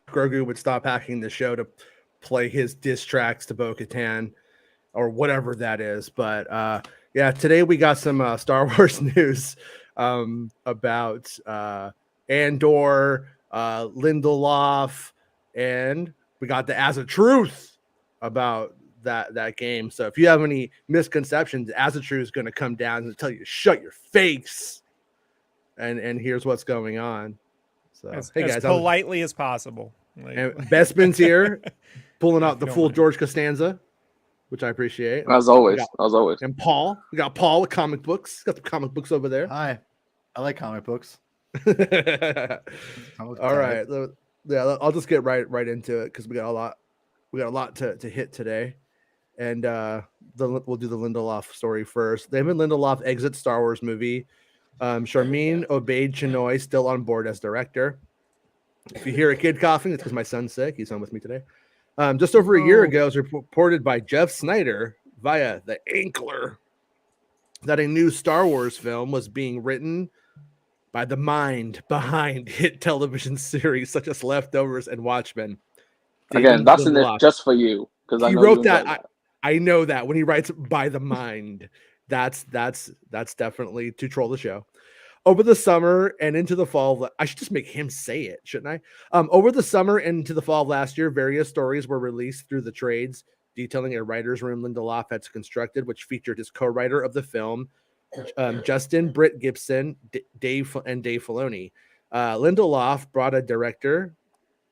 Grogu would stop hacking the show to play his diss tracks to Bo-Katan or whatever that is. But yeah, today we got some Star Wars news about Andor, Lindelof, and we got the As a Truth about that game. So if you have any misconceptions, As a Truth is going to come down and tell you to shut your face. And here's what's going on. So hey guys, as politely as possible. Like, and Bespin's here, pulling out the full George Costanza, which I appreciate. As always. And Paul, we got Paul with comic books. Got the comic books over there. Hi, I like comic books. All right, yeah, I'll just get right into it because we got a lot to hit today, and we'll do the Lindelof story first. Damon Lindelof exits Star Wars movie. Charmin Obaid-Chinoy still on board as director. If you hear a kid coughing, it's because my son's sick. He's home with me today. Just over a year ago, it was reported by Jeff Snyder via The Ankler that a new Star Wars film was being written by the mind behind hit television series such as Leftovers and Watchmen. Again, that's in it just for you because I know he wrote that. I know that when he writes by the mind, that's definitely to troll the show. Over the summer and into the fall, I should just make him say it, shouldn't I? Over the summer and into the fall of last year, various stories were released through the trades detailing a writer's room Lindelof had constructed, which featured his co-writer of the film, Justin Britt Gibson, Dave Filoni. Lindelof brought a director,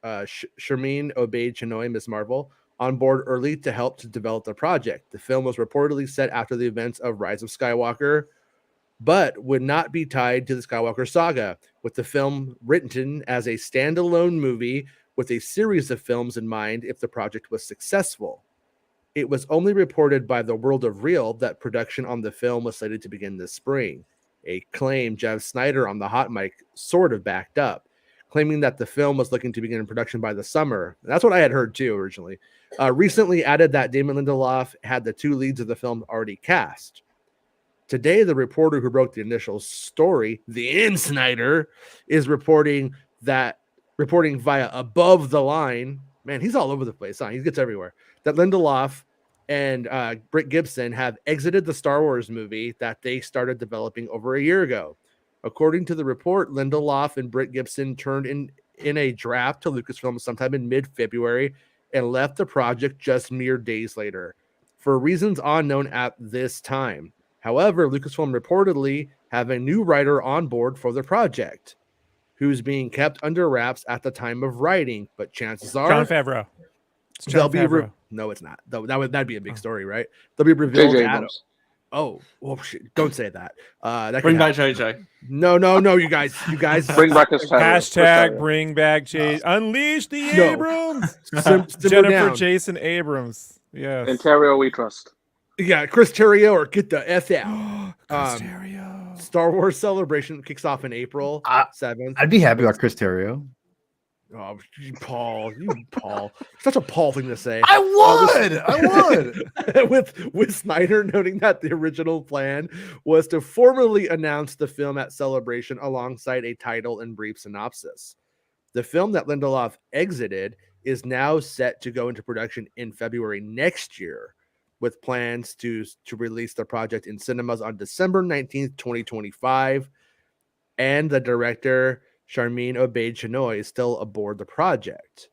Charmin Obaid-Chinoy, Miss Marvel, on board early to help to develop the project. The film was reportedly set after the events of Rise of Skywalker, but would not be tied to the Skywalker saga, with the film written as a standalone movie with a series of films in mind if the project was successful. It was only reported by The World of Real that production on the film was slated to begin this spring, a claim Jeff Snyder on the hot mic sort of backed up, claiming that the film was looking to begin production by the summer. That's what I had heard too originally. Recently added that Damon Lindelof had the two leads of the film already cast. Today, the reporter who wrote the initial story, the Snyder, is reporting via Above the Line. Man, he's all over the place. Huh? He gets everywhere. That Lindelof and Britt Gibson have exited the Star Wars movie that they started developing over a year ago. According to the report, Lindelof and Britt Gibson turned in a draft to Lucasfilm sometime in mid-February and left the project just mere days later, for reasons unknown at this time. However, Lucasfilm reportedly have a new writer on board for the project, who's being kept under wraps at the time of writing. But chances are, Jon Favreau. It's Jon Favreau. No, it's not. That'd be a big story, right? They'll be revealed. Oh, shit. Don't say that. Bring back JJ. No, you guys. Bring back his hashtag bring back Jason. Unleash the Abrams. Jennifer Jason Abrams. Yeah. Ontario we trust. Yeah, Chris Terrio or get the F out. Chris Terrio. Star Wars Celebration kicks off in April 7th. I'd be happy about Chris Terrio. Oh, Paul. Such a Paul thing to say. I would. with Snyder noting that the original plan was to formally announce the film at Celebration alongside a title and brief synopsis. The film that Lindelof exited is now set to go into production in February next year, with plans to release the project in cinemas on December 19th, 2025. And the director, Charmin Obaid-Chinoy, is still aboard the project.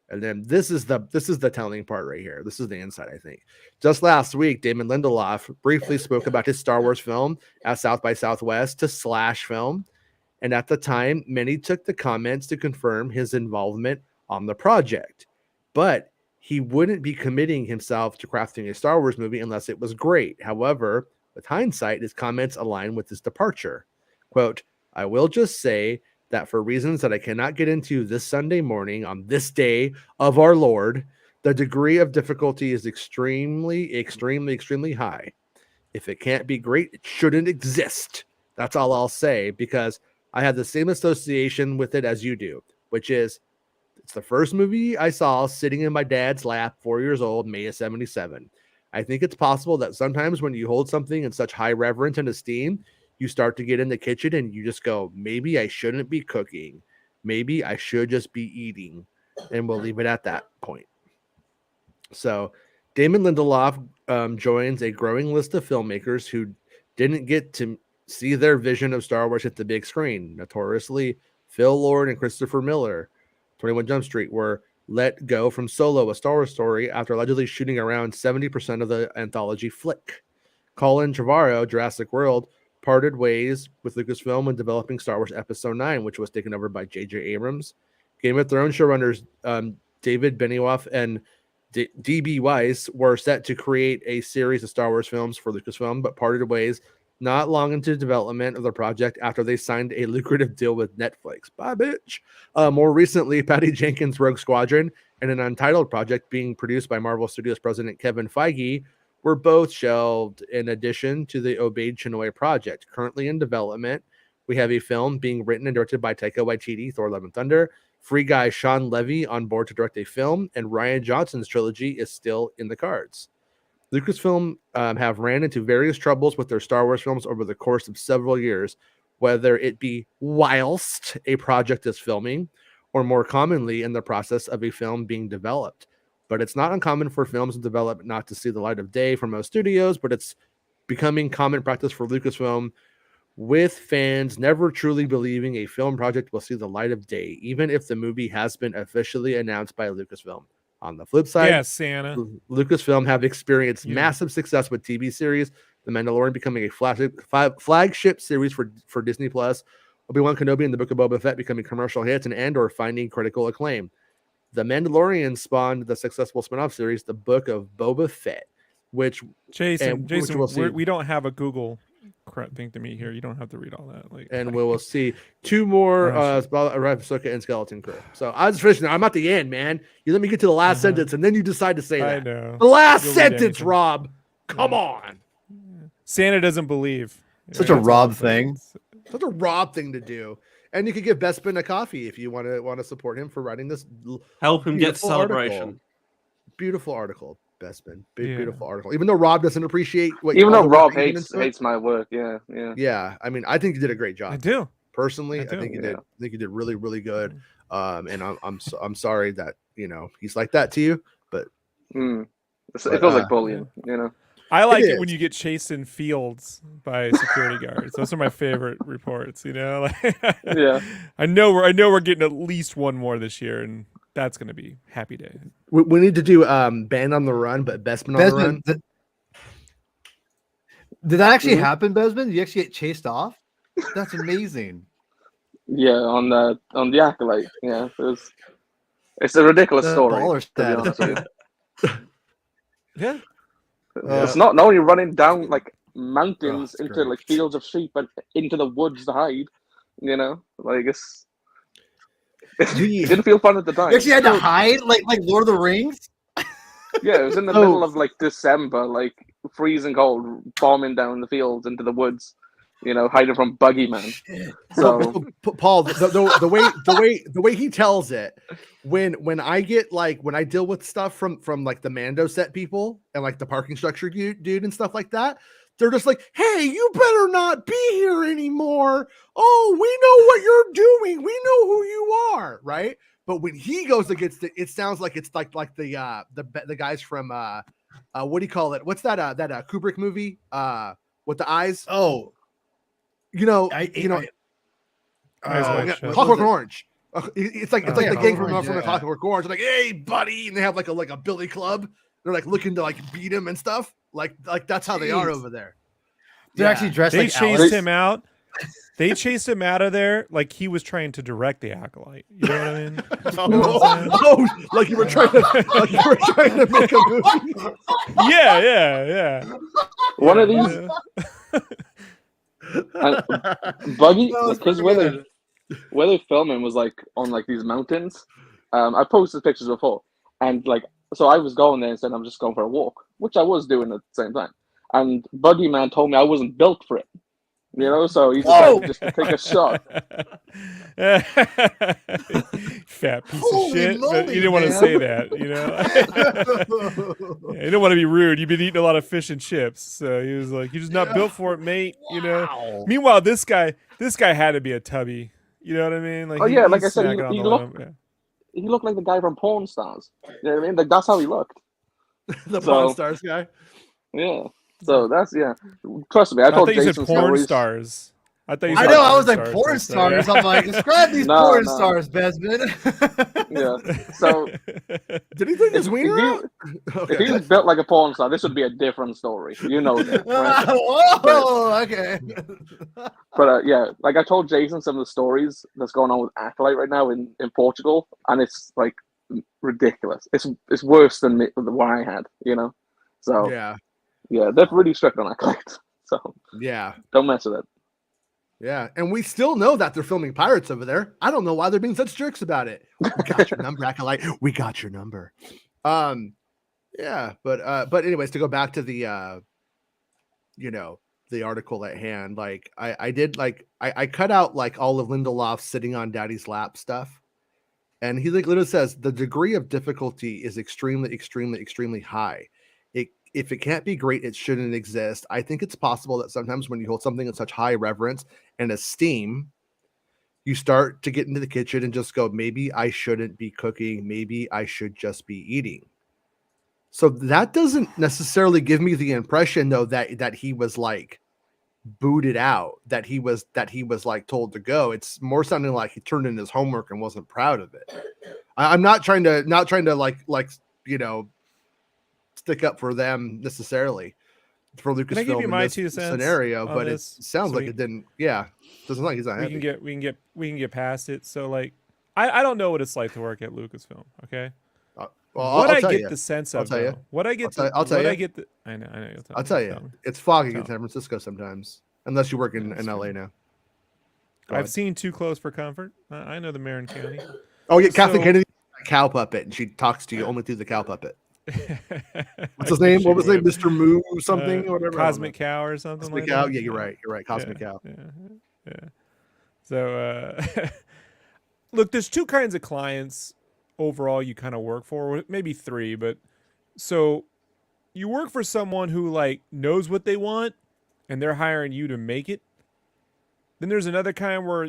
And then this is the telling part right here. This is the insight, I think. Just last week, Damon Lindelof briefly spoke about his Star Wars film at South by Southwest to Slash Film. And at the time, many took the comments to confirm his involvement on the project. But he wouldn't be committing himself to crafting a Star Wars movie unless it was great. However, with hindsight, his comments align with his departure. Quote, I will just say that for reasons that I cannot get into this Sunday morning on this day of our Lord, the degree of difficulty is extremely, extremely, extremely high. If it can't be great, it shouldn't exist. That's all I'll say, because I have the same association with it as you do, which is it's the first movie I saw sitting in my dad's lap, 4 years old, May of 1977. I think it's possible that sometimes when you hold something in such high reverence and esteem, you start to get in the kitchen and you just go, maybe I shouldn't be cooking. Maybe I should just be eating. and we'll leave it at that point. So Damon Lindelof joins a growing list of filmmakers who didn't get to see their vision of Star Wars hit the big screen. Notoriously, Phil Lord and Christopher Miller, 21 Jump Street, were let go from Solo, a Star Wars story, after allegedly shooting around 70% of the anthology flick. Colin Trevorrow, Jurassic World, parted ways with Lucasfilm when developing Star Wars Episode 9, which was taken over by J.J. Abrams. Game of Thrones showrunners David Benioff and D.B. Weiss were set to create a series of Star Wars films for Lucasfilm, but parted ways not long into development of the project after they signed a lucrative deal with Netflix. Bye, bitch. More recently, Patty Jenkins' Rogue Squadron and an untitled project being produced by Marvel Studios president Kevin Feige were both shelved in addition to the Obaid Chinoy project. Currently in development, we have a film being written and directed by Taika Waititi, Thor: Love and Thunder, Free Guy Sean Levy on board to direct a film, and Rian Johnson's trilogy is still in the cards. Lucasfilm have ran into various troubles with their Star Wars films over the course of several years, whether it be whilst a project is filming or more commonly in the process of a film being developed. But it's not uncommon for films in development not to see the light of day for most studios, but it's becoming common practice for Lucasfilm, with fans never truly believing a film project will see the light of day, even if the movie has been officially announced by Lucasfilm. On the flip side, yeah, Santa. Lucasfilm have experienced massive success with TV series, The Mandalorian becoming a flagship series for Disney Plus, Obi-Wan Kenobi and the Book of Boba Fett becoming commercial hits, and Andor finding critical acclaim. The Mandalorian spawned the successful spin-off series, The Book of Boba Fett, which Jason, we'll we don't have a Google thing to meet here. You don't have to read all that. And we will see two more Ahsoka and Skeleton Crew. So I was finishing. I'm at the end, man. You let me get to the last sentence, and then you decide to say that. I know. The last sentence, Rob. Come on. Santa doesn't believe. Such a Rob thing. Such a Rob thing to do. And you could give Bespin a coffee if you want to support him for writing this. Help him get celebration. Article. Beautiful article, Bespin. Beautiful article. Even though Rob doesn't appreciate what. Even though Rob hates my work, yeah. I mean, I think you did a great job. I do. Personally, I think you did. I think you did really, really good. And I'm sorry that he's like that to you, but it feels like bullying, I like it when you get chased in fields by security guards. Those are my favorite reports. Yeah. I know we're getting at least one more this year, and that's going to be happy day. We need to do Band on the Run, but Bespin on the Run. Did that actually happen, Besman? Did you actually get chased off? That's amazing. Yeah, on the Acolyte. Yeah, it's a ridiculous story. Baller status. Yeah. It's not only running down like mountains into like fields of sheep, but into the woods to hide. It didn't feel fun at the time. You actually had to hide, like Lord of the Rings. Yeah, it was in the middle of like December, like freezing cold, bombing down the fields into the woods. Hiding from Buggy Man. So Paul, the way he tells it, when I deal with stuff from like the Mando set people and like the parking structure dude and stuff like that, they're just like, hey, you better not be here anymore. Oh, we know what you're doing. We know who you are, right? But when he goes against it, it sounds like it's like the guys from what do you call it? What's that Kubrick movie? With the eyes? Oh. Clockwork Orange. It's like the gang from Clockwork Orange. They're like, hey, buddy, and they have like a billy club. They're like looking to like beat him and stuff. Like that's how they are over there. They're actually dressed. They like chased him out. They chased him out of there like he was trying to direct the Acolyte. You know what I mean? Like you were trying to make a movie. Yeah. One of these. Buggy, because where they're filming was like on like these mountains. I posted pictures before, and like so I was going there and said I'm just going for a walk, which I was doing at the same time. And Buggy Man told me I wasn't built for it, so he decided just to take a shot. Fat piece of shit, but you didn't want to say that, You didn't want to be rude. You've been eating a lot of fish and chips, so he was like, "You're just not built for it, mate." Wow. Meanwhile, this guy had to be a tubby. You know what I mean? Like, like I said, he looked. he looked like the guy from Pawn Stars. You know what I mean? Like that's how he looked. The So- Pawn Stars guy. Yeah. So that's Trust me, I I told thought you said Jason porn stories. stars. I thought you I said know. I was like stars porn right there, stars. I'm like, describe these No, porn no. stars, Besman. Yeah. So Did he think his if wiener he, out? if he was built like a porn star, this would be a different story. You know that. Right? Whoa, okay. But yeah, like I told Jason some of the stories that's going on with Acolyte right now in Portugal, and it's like ridiculous. It's worse than what I had, you know. So Yeah. they're really strict on Acolyte. So Yeah. don't mess with it. Yeah. And we still know that they're filming pirates over there. I don't know why they're being such jerks about it. We got your number, Acolyte. We got your number. Yeah, but anyways, to go back to the the article at hand, like I did like I cut out like all of Lindelof's sitting on daddy's lap stuff. And he like literally says the degree of difficulty is extremely, extremely, extremely high. If it can't be great, it shouldn't exist. I think it's possible that sometimes when you hold something in such high reverence and esteem, you start to get into the kitchen and just go, maybe I shouldn't be cooking. Maybe I should just be eating. So that doesn't necessarily give me the impression, though, that he was like booted out, that he was like told to go. It's more sounding like he turned in his homework and wasn't proud of it. I'm not trying to like stick up for them necessarily for Can I give Lucasfilm you in my this 2 cents scenario, on but this? it sounds So like it didn't. Yeah, doesn't look like he's not happy. we can get past it. So like, I don't know what it's like to work at Lucasfilm. Okay. Well, What I'll I tell get you. the sense I'll of, tell you. though, what I get, I'll tell you. I get the, I know, you'll tell I'll me, tell you, me. it's foggy Tell in me. San Francisco sometimes, unless you work in That's LA true. now. Go I've ahead. seen Too Close for Comfort. I know the Marin County. Oh yeah, Kathleen So- Kennedy, cow puppet, and she talks to you only through the cow puppet. What's his name? What was his name? Mr. Moo something or whatever. I don't Cosmic Cow or something know. Cosmic like Cow. that. Yeah, you're right. You're right. Cosmic Cow. Yeah. So, look, there's 2 kinds of clients overall you kind of work for, maybe 3, but so you work for someone who like knows what they want and they're hiring you to make it. Then there's another kind where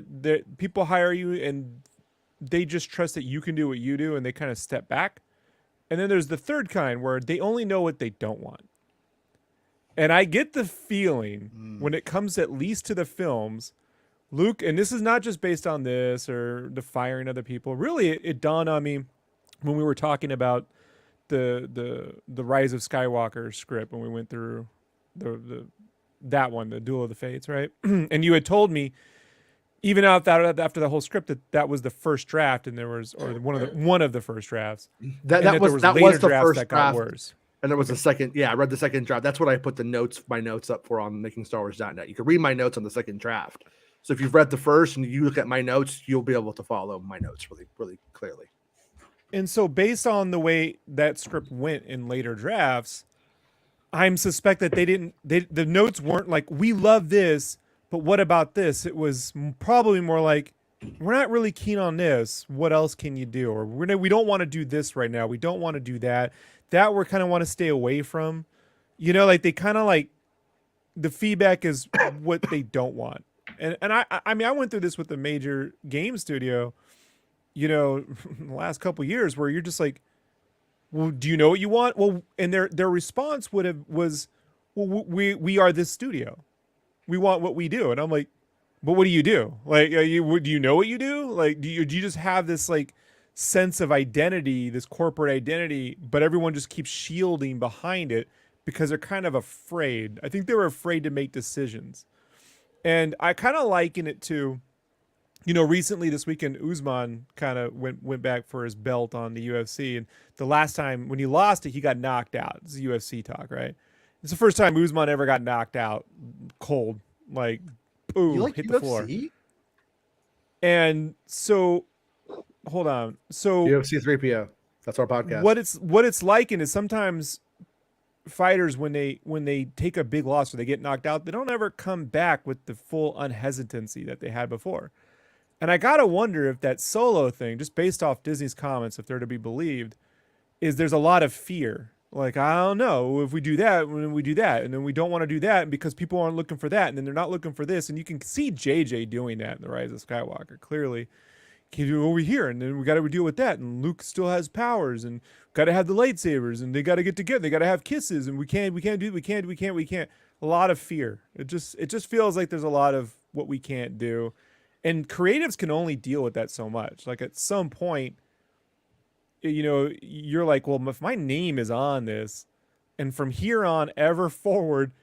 people hire you and they just trust that you can do what you do and they kind of step back. And then there's the third kind where they only know what they don't want. And I get the feeling when it comes at least to the films, Luke, and this is not just based on this or the firing other people. Really, it dawned on me when we were talking about the Rise of Skywalker script when we went through that one, the Duel of the Fates, right? And you had told me even after the whole script that was the first draft, and there was one of the first drafts. That was later the drafts first that got draft. worse. And there was a second. Yeah, I read the second draft. That's what I put my notes up for on MakingStarWars.net. You can read my notes on the second draft. So if you've read the first and you look at my notes, you'll be able to follow my notes really, really clearly. And so based on the way that script went in later drafts, I'm suspect that the notes weren't like, we love this, but what about this? It was probably more like, we're not really keen on this. What else can you do? Or we don't want to do this right now. We don't want to do that. That we kind of want to stay away from. You know, like they kind of like, the feedback is what they don't want. And I mean, I went through this with a major game studio, you know, in the last couple of years where you're just like, well, do you know what you want? Well, and their response was, well, we are this studio. We want what we do. And I'm like, but what do you do? Like, do you know what you do? Like, do you just have this like sense of identity, this corporate identity, but everyone just keeps shielding behind it because they're kind of afraid. I think they were afraid to make decisions. And I kind of liken it to, you know, recently this weekend, Usman kind of went back for his belt on the UFC. And the last time when he lost it, he got knocked out. It's UFC talk, right? It's the first time Usman ever got knocked out cold, like, boom, You like hit UFC? the floor. And so, hold on. So UFC 3PO. That's our podcast. what it's likened is sometimes fighters when they take a big loss or they get knocked out, they don't ever come back with the full unhesitancy that they had before. And I gotta wonder if that Solo thing, just based off Disney's comments, if they're to be believed, is there's a lot of fear. Like, I don't know, if we do that, when we do that, and then we don't want to do that because people aren't looking for that, and then they're not looking for this. And you can see JJ doing that in The Rise of Skywalker. Clearly, can you do over here, and then we got to deal with that, and Luke still has powers, and got to have the lightsabers, and they got to get together, they got to have kisses, and we can't. A lot of fear. It just feels like there's a lot of what we can't do, and creatives can only deal with that so much. Like at some point, you're like, well, if my name is on this, and from here on ever forward,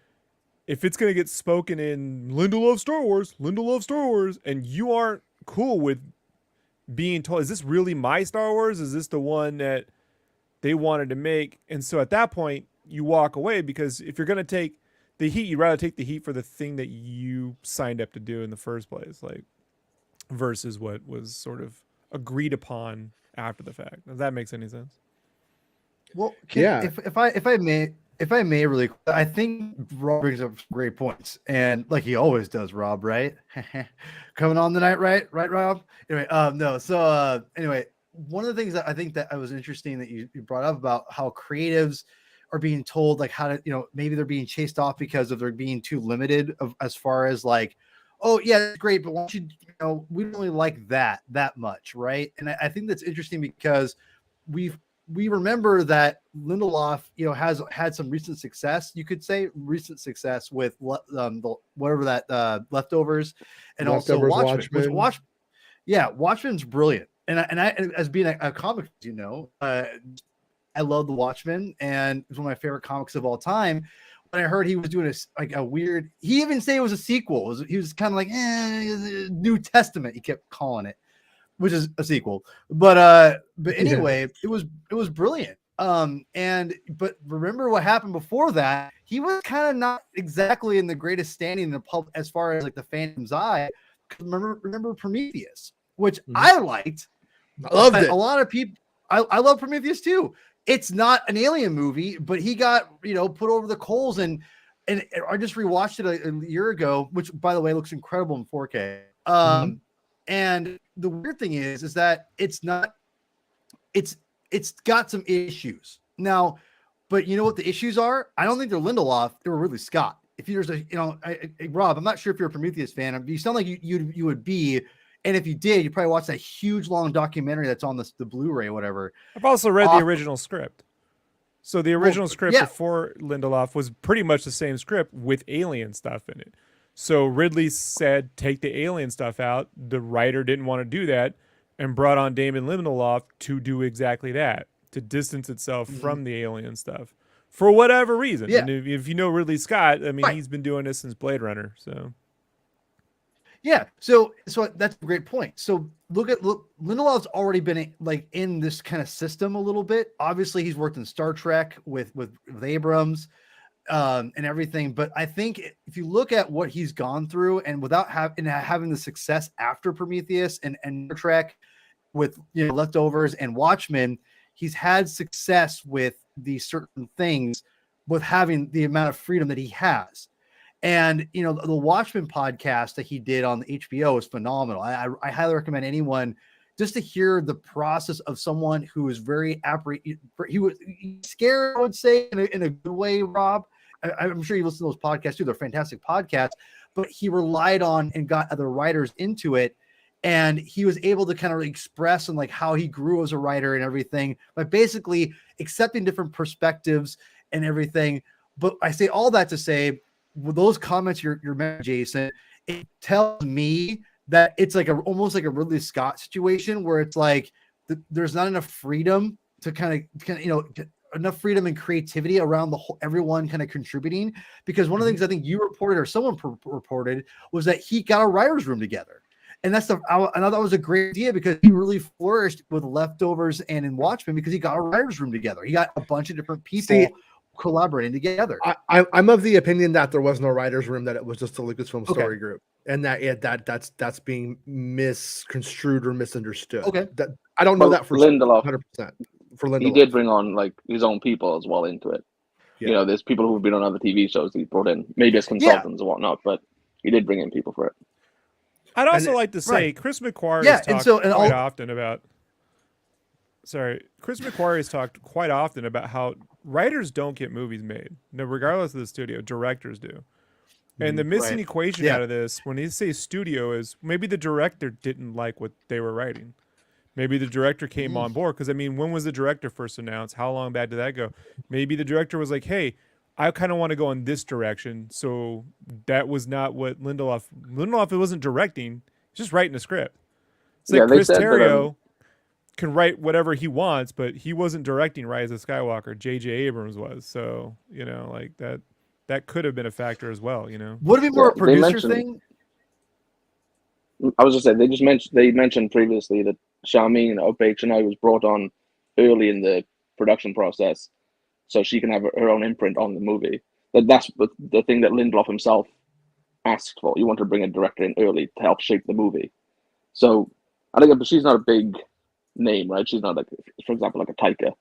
if it's gonna get spoken in Lindelof Star Wars, and you aren't cool with being told, is this really my Star Wars? Is this the one that they wanted to make? And so at that point, you walk away, because if you're gonna take the heat, you'd rather take the heat for the thing that you signed up to do in the first place, like versus what was sort of agreed upon after the fact. If that makes any sense. Well, Yeah. if I may really, I think Rob brings up some great points, and like he always does, Rob, right? Coming on tonight, right, Rob? Anyway, no. So anyway, one of the things that I think that was interesting that you brought up about how creatives are being told like how to, maybe they're being chased off because of they're being too limited as far as like, oh yeah, that's great, but why don't you, we don't really like that much, right? And I think that's interesting because we remember that Lindelof, has had some recent success. You could say recent success with whatever that Leftovers, and Leftovers, also Watchmen. Watchmen's brilliant. And I as being a comic, I love the Watchmen, and it's one of my favorite comics of all time. When I heard he was doing a weird, he even said it was a sequel. He was kind of like New Testament. He kept calling it, which is a sequel. But anyway, it was brilliant. But remember what happened before that? He was kind of not exactly in the greatest standing in the pub as far as like the fandom's eye. Remember Prometheus, which I liked. I loved it. A lot of people, I love Prometheus too. It's not an alien movie, but he got put over the coals, and I just rewatched it a year ago, which by the way looks incredible in 4K. And the weird thing is that it's got some issues now, but you know what the issues are? I don't think they're Lindelof. They were Ridley Scott. If there's Rob, I'm not sure if you're a Prometheus fan. You sound like you would be. And if you did, you probably watched that huge long documentary that's on the Blu-ray or whatever. I've also read the original script. So the original script before Lindelof was pretty much the same script with alien stuff in it. So Ridley said, take the alien stuff out. The writer didn't want to do that and brought on Damon Lindelof to do exactly that, to distance itself from the alien stuff for whatever reason. Yeah. And if you know Ridley Scott, I mean, he's been doing this since Blade Runner. So. Yeah, so that's a great point. So look, Lindelof's already been in this kind of system a little bit. Obviously, he's worked in Star Trek with Abrams and everything. But I think if you look at what he's gone through, and without having the success after Prometheus and Star Trek with Leftovers and Watchmen, he's had success with these certain things with having the amount of freedom that he has. And, the Watchmen podcast that he did on the HBO is phenomenal. I highly recommend anyone just to hear the process of someone who is very he was scared, I would say, in a good way, Rob. I'm sure you listen to those podcasts too. They're fantastic podcasts, but he relied on and got other writers into it. And he was able to kind of express and like how he grew as a writer and everything, by basically accepting different perspectives and everything. But I say all that to say, with those comments you're making, Jason, it tells me that it's like almost like a Ridley Scott situation where it's like there's not enough freedom to kind of enough freedom and creativity around everyone kind of contributing. Because one of the things I think you reported or someone reported was that he got a writer's room together. And I thought that was a great idea, because he really flourished with Leftovers and in Watchmen because he got a writer's room together. He got a bunch of different people collaborating together. I'm of the opinion that there was no writer's room, that it was just a Lucasfilm story group, and that's being misconstrued or misunderstood. Okay, I don't know that for Lindelof. 100%. For Lindelof, he did bring on like his own people as well into it. Yeah. There's people who've been on other TV shows he brought in, maybe as consultants and whatnot, but he did bring in people for it. I'd also like to say Chris McQuarrie Chris McQuarrie has talked quite often about how writers don't get movies made, regardless of the studio. Directors do. And the missing Right. equation Yeah. out of this, when they say studio, is maybe the director didn't like what they were writing. Maybe the director came on board, because I mean, when was the director first announced? How long back did that go? Maybe the director was like, "Hey, I kind of want to go in this direction." So that was not what Lindelof. It wasn't directing; he's just writing a script. It's like Yeah, they Chris said that. Terrio can write whatever he wants, but he wasn't directing Rise of Skywalker. J.J. Abrams was. So like that could have been a factor as well. Would it be more a They producer mentioned. thing? I was just saying they mentioned previously that Charmin or Chennai was brought on early in the production process, so she can have her own imprint on the movie. That's the thing that Lindelof himself asked for. You want to bring a director in early to help shape the movie. So I think, but she's not a big name, right? She's not like, for example, like a Taika,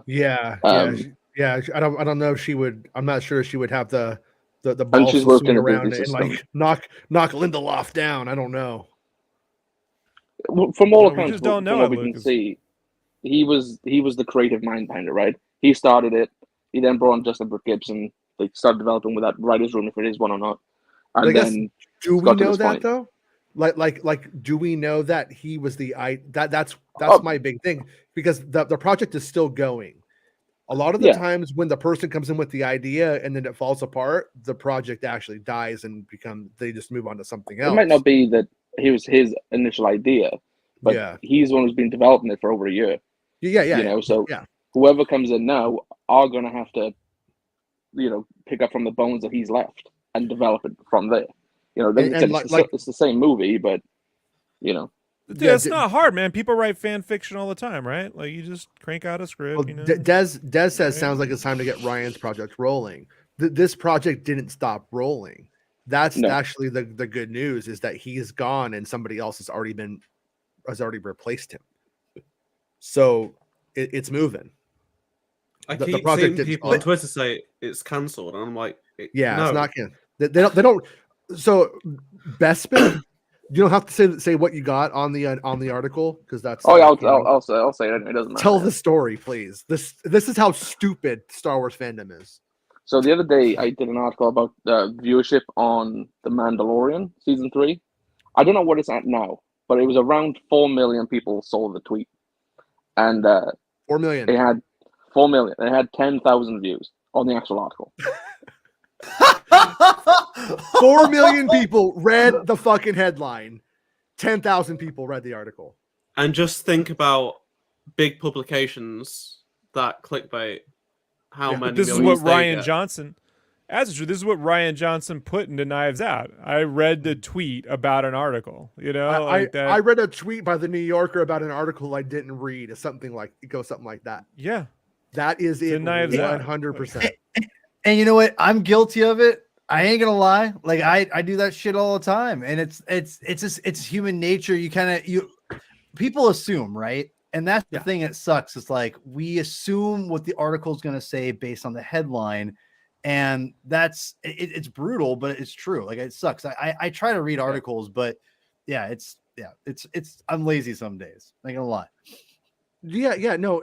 Yeah, I don't know if she would. I'm not sure she would have the and balls she's to worked swing in a around Disney and system. like knock Lindelof down. I don't know. From all Well, we accounts, just don't know from what it, we can Lucas. see, he was the creative mind behind it, right? He started it. He then brought on Justin Brooke Gibson. They started developing with that writer's room, if it is one or not. And But I guess, then do it's we got to know this that point. though? Like, do we know that he was that's Oh. my big thing, because the project is still going. A lot of the Yeah. times when the person comes in with the idea and then it falls apart, the project actually dies and they just move on to something else. It might not be that it was his initial idea, but Yeah. he's the one who's been developing it for over a year. Yeah. So yeah. whoever comes in now are going to have to, pick up from the bones that he's left and develop it from there. It's the same movie, but Dude, Yeah, it's not hard, man. People write fan fiction all the time, right? Like, you just crank out a script. Well, Des says Right. sounds like it's time to get Ryan's project rolling. This project didn't stop rolling. That's No. actually the good news, is that he's gone and somebody else has already replaced him. So it's moving. I The keep project seeing didn't people stop. on Twitter say it's cancelled, and I'm like, Yeah, no. it's not gonna. They don't. So Bespin, you don't have to say what you got on the article, because that's. Oh yeah, I'll say it anyway. It doesn't matter. Tell the story, please. This is how stupid Star Wars fandom is. So the other day, I did an article about viewership on The Mandalorian season 3. I don't know what it's at now, but it was around 4 million people saw the tweet, and 4 million. it had 4 million. It had 10,000 views on the actual article. 4 million people read the fucking headline. 10,000 people read the article. And just think about big publications that clickbait. How many? This is millions what they Ryan get. Johnson. That's true. This is what Ryan Johnson put into Knives Out. I read the tweet about an article. I read a tweet by the New Yorker about an article I didn't read. It goes something like that. Yeah, that is it. 100%. And you know what? I'm guilty of it. I ain't gonna lie. Like I do that shit all the time, and it's human nature. People assume, right? And that's the thing that sucks. It's like we assume what the article is gonna say based on the headline, and it's brutal, but it's true. Like, it sucks. I try to read articles, but it's I'm lazy some days. I ain't gonna lie. No.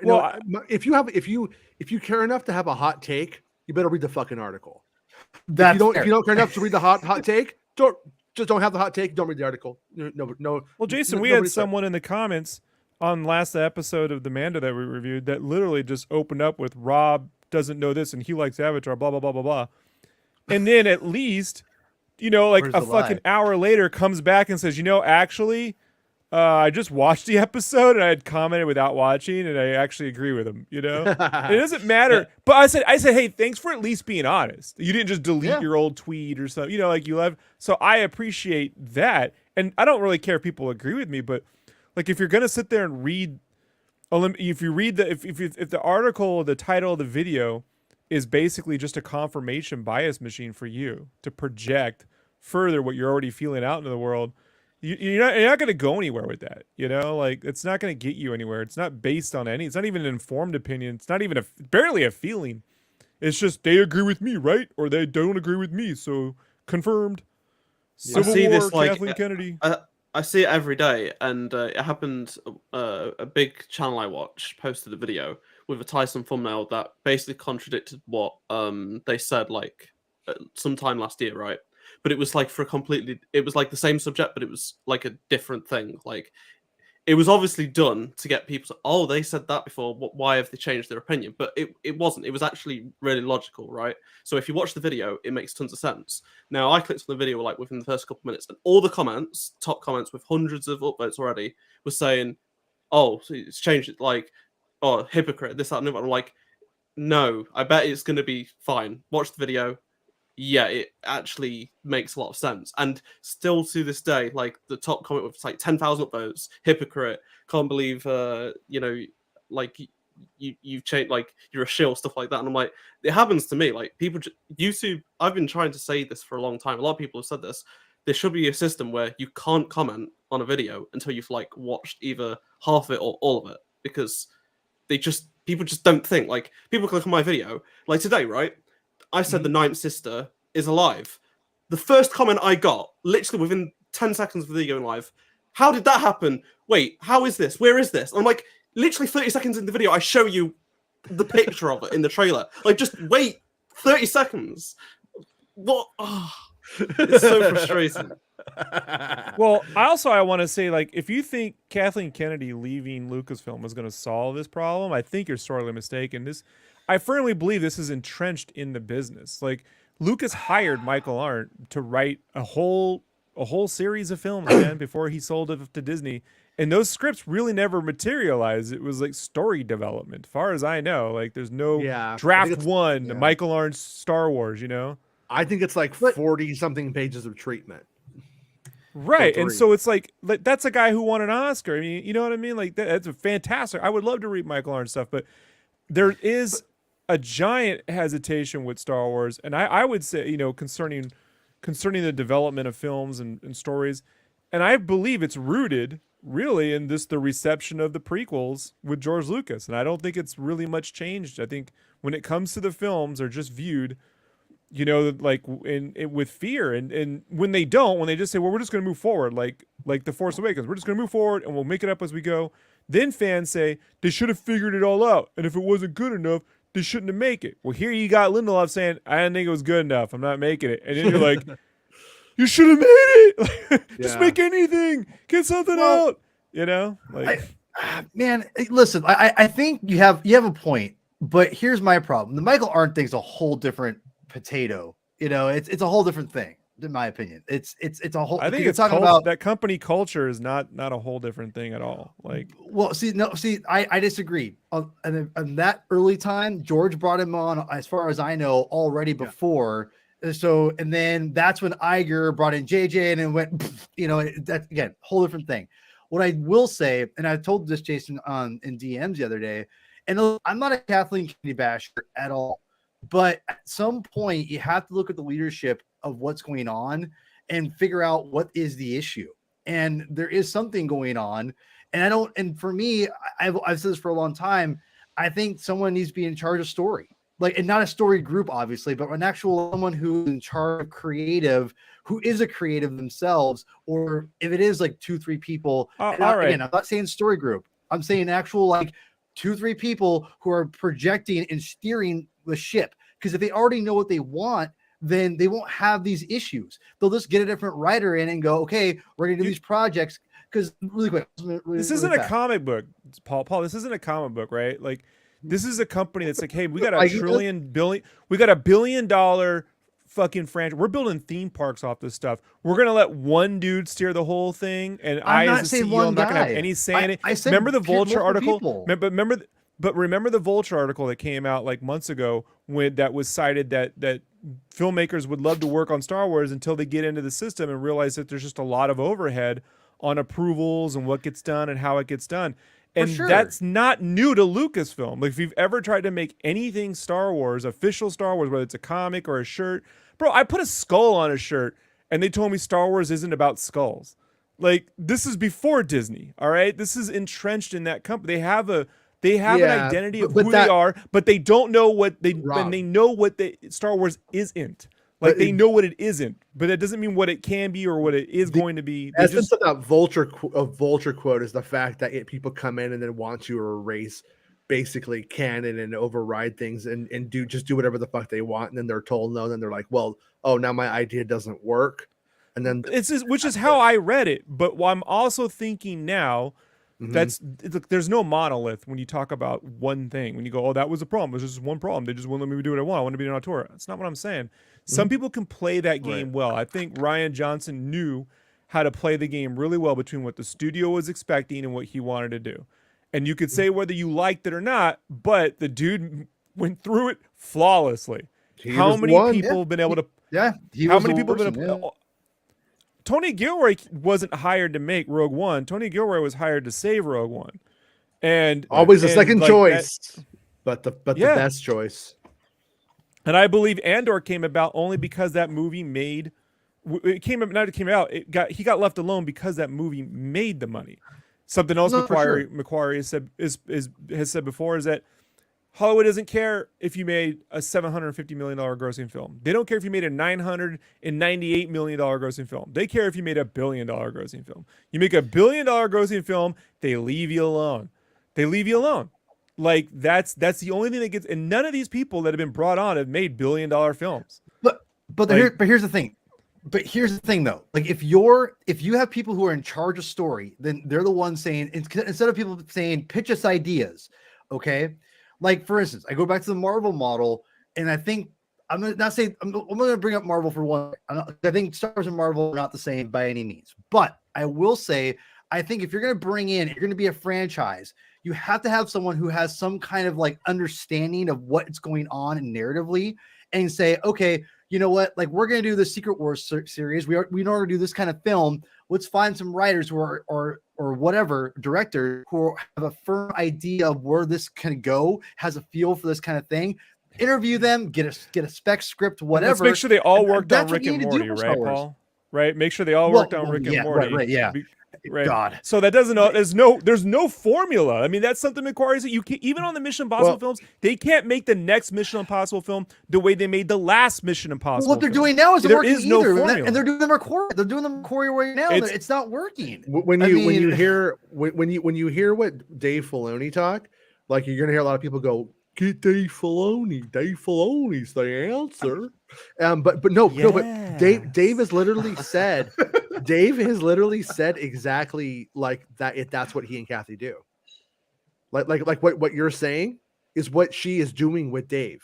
If you care enough to have a hot take, you better read the fucking article. If you don't care enough to read the hot take, don't have the hot take. Don't read the article. No. Well, Jason, we had someone in the comments on last episode of the Mando that we reviewed that literally just opened up with Rob doesn't know this and he likes Avatar, blah blah blah blah blah, and then at least like a fucking hour later comes back and says, actually, I just watched the episode and I had commented without watching, and I actually agree with him. It doesn't matter. But I said, hey, thanks for at least being honest. You didn't just delete your old tweet or something. Like you love. So I appreciate that, and I don't really care if people agree with me. But like, if you're gonna sit there and read, if the article, the title of the video is basically just a confirmation bias machine for you to project further what you're already feeling out into the world. You're not going to go anywhere with that, like it's not going to get you anywhere. It's not based on it's not even an informed opinion. It's not even barely a feeling. It's just they agree with me, right? Or they don't agree with me. So confirmed. Civil War, this Kathleen Kennedy. I see it every day, and it happened. A big channel I watch posted a video with a Tyson thumbnail that basically contradicted what they said like sometime last year, right? But it was like it was like the same subject, but it was like a different thing. Like it was obviously done to get people to, oh, they said that before. Why have they changed their opinion? But it wasn't. It was actually really logical, right? So if you watch the video, it makes tons of sense. Now, I clicked on the video like within the first couple of minutes, and all the comments, top comments with hundreds of upvotes already, were saying, oh, so it's changed it, like, oh, hypocrite, this, that, and the other. I'm like, no, I bet it's going to be fine. Watch the video. Yeah, it actually makes a lot of sense. And still to this day, like the top comment with like 10,000 upvotes, hypocrite, can't believe, like you've changed, like you're a shill, stuff like that. And I'm like, it happens to me. Like people, YouTube, I've been trying to say this for a long time. A lot of people have said this. There should be a system where you can't comment on a video until you've like watched either half of it or all of it, because people just don't think. Like people click on my video, like today, right? I said the ninth sister is alive. The first comment I got, literally within 10 seconds of the video going live, how did that happen? Wait, how is this? Where is this? And I'm like, literally 30 seconds in the video, I show you the picture of it in the trailer. Like, just wait 30 seconds. What? Oh, it's so frustrating. Well, I want to say, like, if you think Kathleen Kennedy leaving Lucasfilm is going to solve this problem, I think you're sorely mistaken. I firmly believe this is entrenched in the business. Like, Lucas hired Michael Arndt to write a whole series of films, man, before he sold it to Disney. And those scripts really never materialized. It was like story development, far as I know. Like, there's no draft one, Michael Arndt's Star Wars, you know? I think it's like 40 something pages of treatment. Right. And so it's like, that's a guy who won an Oscar. I mean, you know what I mean? Like, that's a fantastic. I would love to read Michael Arndt stuff, but there is a giant hesitation with Star Wars, and I would say, you know, concerning the development of films and stories, and I believe it's rooted really in the reception of the prequels with George Lucas, and I don't think it's really much changed. I think when it comes to the films, they're just viewed, you know, like with fear, and when they just say, well, we're just going to move forward, like The Force Awakens, we're just going to move forward and we'll make it up as we go. Then fans say they should have figured it all out, and if it wasn't good enough, they shouldn't have made it. Well, here you got Lindelof saying, I didn't think it was good enough, I'm not making it. And then you're like, you should have made it. Just make anything. Get something out. You know? Like, man, listen, I think you have a point, but here's my problem. The Michael Arndt thing's a whole different potato. You know, it's a whole different thing. In my opinion, it's a whole. I think it's talking about that company culture is not a whole different thing at all. Like, well, I disagree. And that early time, George brought him on, as far as I know, already before. So, and then that's when Iger brought in JJ, and it went, you know, that again, whole different thing. What I will say, and I told this Jason in DMs the other day, and I'm not a Kathleen Kennedy basher at all, but at some point you have to look at the leadership of what's going on and figure out what is the issue. And there is something going on. And for me, I've said this for a long time. I think someone needs to be in charge of story, like, and not a story group, obviously, but an actual someone who's in charge of creative, who is a creative themselves, or if it is like 2-3 people. All right. Again, I'm not saying story group. I'm saying actual, like 2-3 people who are projecting and steering the ship. Because if they already know what they want, then they won't have these issues. They'll just get a different writer in and go, okay, we're going to do these projects. Because really quick, this isn't a comic book, Paul. This isn't a comic book, right? Like, this is a company that's like, hey, we got $1 billion fucking franchise. We're building theme parks off this stuff. We're gonna let one dude steer the whole thing, and I, as a CEO, I'm not gonna have any say in it. I said, remember the Vulture article? But remember the Vulture article that came out like months ago that was cited that filmmakers would love to work on Star Wars until they get into the system and realize that there's just a lot of overhead on approvals and what gets done and how it gets done. And that's not new to Lucasfilm. Like, if you've ever tried to make anything Star Wars, official Star Wars, whether it's a comic or a shirt, bro, I put a skull on a shirt and they told me Star Wars isn't about skulls. Like, this is before Disney, all right? This is entrenched in that company. They have an identity of who they are, but they don't know what they know what Star Wars isn't. Like, they know what it isn't, but it doesn't mean what it can be or what it is going to be. The essence of that Vulture quote is the fact that people come in and then want to erase basically canon and override things and do whatever the fuck they want, and then they're told no, then they're like, well, oh, now my idea doesn't work, and then which is how I read it. But what I'm also thinking now, there's no monolith when you talk about one thing. When you go, oh, that was a problem. It was just one problem. They just wouldn't let me do what I want. I want to be an auteur. That's not what I'm saying. Some people can play that game well. I think Rian Johnson knew how to play the game really well between what the studio was expecting and what he wanted to do. And you could say whether you liked it or not, but the dude went through it flawlessly. How many people have been able to? Yeah. How many people have been able? Tony Gilroy wasn't hired to make Rogue One. Tony Gilroy was hired to save Rogue One, and always a second like choice, but the best choice. And I believe Andor came about only because that movie made. He got left alone because that movie made the money. Something else Macquarie has said before is that Hollywood doesn't care if you made a $750 million grossing film. They don't care if you made a $998 million grossing film. They care if you made a $1 billion grossing film. You make a $1 billion grossing film, they leave you alone. Like that's the only thing that gets. And none of these people that have been brought on have made $1 billion films. But here's the thing. But here's the thing, though. Like, if you have people who are in charge of story, then they're the ones saying, instead of people saying, pitch us ideas, okay? Like, for instance, I go back to the Marvel model, and I think I'm going to bring up Marvel for one. I think Star Wars and Marvel are not the same by any means. But I will say, I think if you're going to be a franchise, you have to have someone who has some kind of like understanding of what's going on narratively, and say, okay, you know what? Like, we're going to do the Secret Wars series. We know how to do this kind of film. Let's find some writers who are, or whatever, directors who have a firm idea of where this can go, has a feel for this kind of thing. Interview them, get a spec script, whatever. Let's make sure they all worked on Rick and Morty, right, Paul? Right? Make sure they all worked on Rick and Morty. Right, yeah. Right. God. So that doesn't. There's no formula. I mean, that's something Macquarie said. You can't, even on the Mission Impossible films, they can't make the next Mission Impossible film the way they made the last Mission Impossible. What they're doing now isn't working either. No formula. And they're doing the Macquarie. They're doing the Macquarie right now. It's not working. When you hear what Dave Filoni talk, like, you're gonna hear a lot of people go, "Get Dave Filoni. Dave Filoni's the answer." But no. Dave has literally said. Dave has literally said exactly like that. That's what he and Kathy do. Like what you're saying is what she is doing with Dave.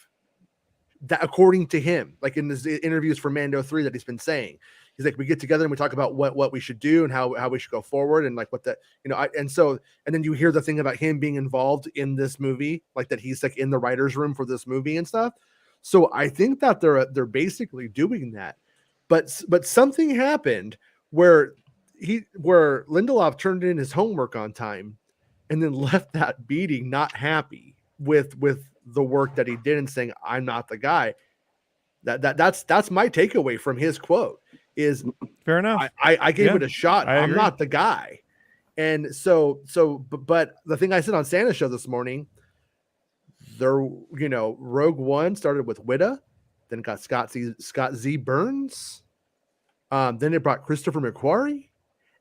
That, according to him, like in his interviews for Mando 3 that he's been saying, he's like, we get together and we talk about what we should do and how we should go forward, and like what the, and then you hear the thing about him being involved in this movie, like that he's like in the writer's room for this movie and stuff. So I think that they're basically doing that, but something happened where Lindelof turned in his homework on time and then left that meeting not happy with the work that he did and saying, I'm not the guy. That's my takeaway from his quote is, fair enough. I gave it a shot. I'm not the guy. And but the thing I said on Santa's show this morning, Rogue One started with Witta, then got Scott Z. Burns. Then it brought Christopher McQuarrie,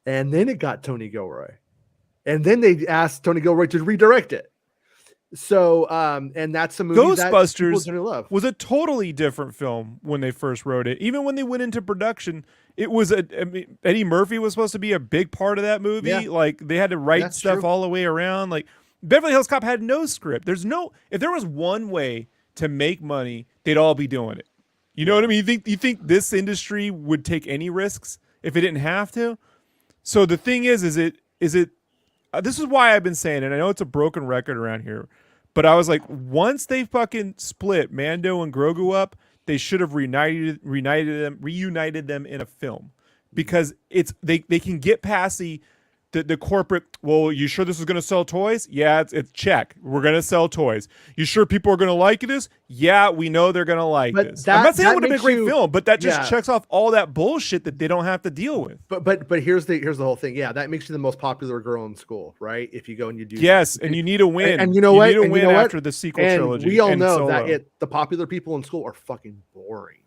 and then it got Tony Gilroy, and then they asked Tony Gilroy to redirect it. So, and that's a movie Ghostbusters was a totally different film when they first wrote it. Even when they went into production, it was Eddie Murphy was supposed to be a big part of that movie. Yeah. Like, they had to write stuff all the way around. Like, Beverly Hills Cop had no script. If there was one way to make money, they'd all be doing it. You know what I mean? You think this industry would take any risks if it didn't have to? So the thing is it this is why I've been saying, and I know it's a broken record around here, but I was like, once they fucking split Mando and Grogu up, they should have reunited them in a film, because they can get past the corporate. Well, you sure this is going to sell toys? Yeah, it's check. We're going to sell toys. You sure people are going to like this? Yeah, we know they're going to like this. I'm not saying it would have been a great film, but that just checks off all that bullshit that they don't have to deal with. But here's the whole thing. Yeah, that makes you the most popular girl in school, right? If you go and you do and you need a win. And you know what? You need a win after the sequel trilogy. We all know that the popular people in school are fucking boring.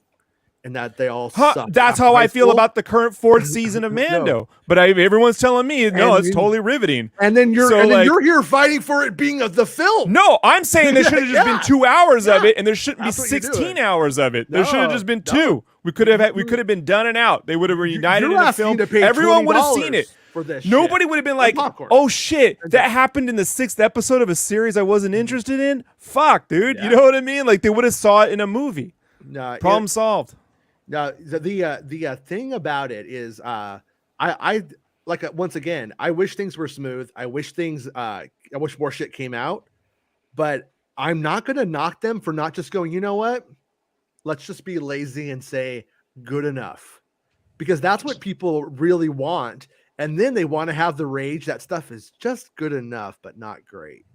and that they all Huh, suck. that's after how high I feel school. about the current 4th season of Mando. No. But everyone's telling me, no, And it's totally riveting. And then you're So, and then like- you're here fighting for it being of the film. No, I'm saying there should have just Yeah. been 2 hours of Yeah. it, and there shouldn't be That's what you're 16 doing. hours of it. There should have No, just been no. 2. We could have been done and out. They would have reunited You're in a asking film. to pay Everyone would have $20 seen it. for this. Nobody shit. would have been And like, popcorn. "Oh shit, And that happened in the 6th episode of a series I wasn't interested in." Fuck, dude. Yeah. You know what I mean? Like they would have saw it in a movie. No, Problem solved. Now the thing about it is I like once again I wish things were smooth. I wish more shit came out, but I'm not gonna knock them for not just going, you know what? Let's just be lazy and say good enough. Because that's what people really want. And then they want to have the rage that stuff is just good enough, but not great.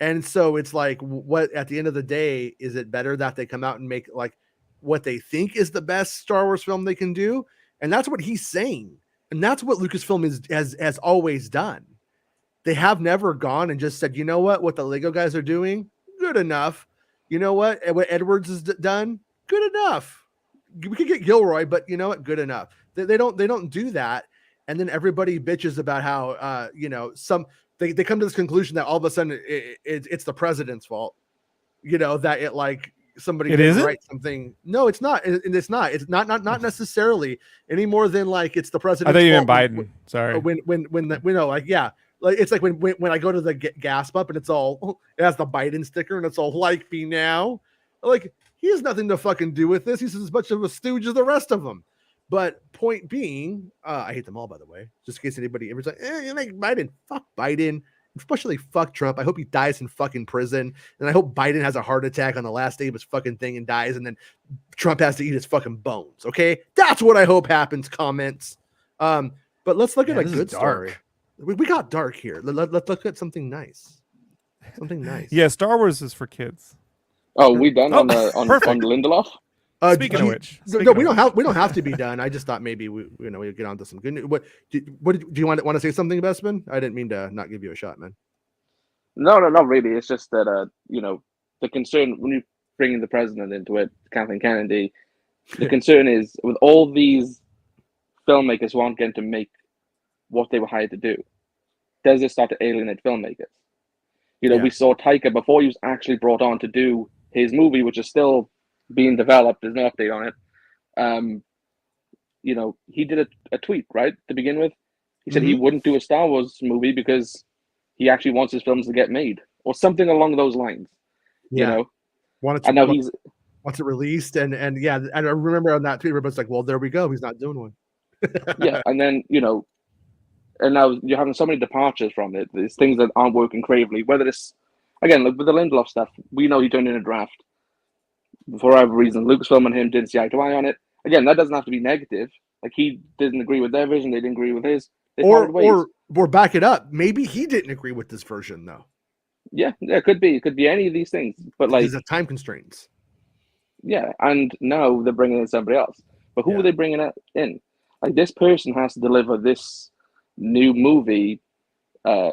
And so it's like, what at the end of the day, is it better that they come out and make like what they think is the best Star Wars film they can do? And that's what he's saying. And that's what Lucasfilm has always done. They have never gone and just said, you know what the Lego guys are doing, good enough. You know what Edwards has done, good enough. We could get Gilroy, but you know what, good enough. They don't do that. And then everybody bitches about how they come to this conclusion that all of a sudden it's the president's fault. You know, that it like somebody didn't write something. No, it's not. It's not. It's not necessarily any more than like it's the president's I thought you fault. meant Biden. Sorry. It's like when I go to the gas pump and it has the Biden sticker and it's all like me now. Like he has nothing to fucking do with this. He's as much of a stooge as the rest of them. But point being, I hate them all, by the way, just in case anybody ever's like, you like Biden, fuck Biden, especially fuck Trump. I hope he dies in fucking prison. And I hope Biden has a heart attack on the last day of his fucking thing and dies. And then Trump has to eat his fucking bones. Okay. That's what I hope happens. Comments. But let's look at a good story. We got dark here. Let's look at something nice. Something nice. Yeah. Star Wars is for kids. Oh, we done on perfect. Lindelof? Speaking of which, no, we don't have to be done. I just thought maybe we get on to some good news. What do you want to say something, Bestman? I didn't mean to not give you a shot, man. No, not really. It's just that the concern when you bring the president into it, Kathleen Kennedy, the concern is with all these filmmakers who aren't getting to make what they were hired to do, does it start to alienate filmmakers? We saw Taika before he was actually brought on to do his movie, which is still being developed. There's no update on it. He did a tweet, right, to begin with. He said he wouldn't do a Star Wars movie because he actually wants his films to get made or something along those lines. Wants it released and I remember on that tweet everybody's like, well, there we go, he's not doing one. Yeah, and then and now you're having so many departures from it. There's things that aren't working creatively. Whether it's again, like with the Lindelof stuff, we know he turned in a draft for whatever reason. Lucasfilm and him didn't see eye to eye on it. Again, that doesn't have to be negative. Like he didn't agree with their vision, they didn't agree with his. Or back it up. Maybe he didn't agree with this version though. Yeah, it could be. It could be any of these things. But like, there's time constraints. Yeah, and now they're bringing in somebody else. But who are they bringing in? Like this person has to deliver this new movie. They're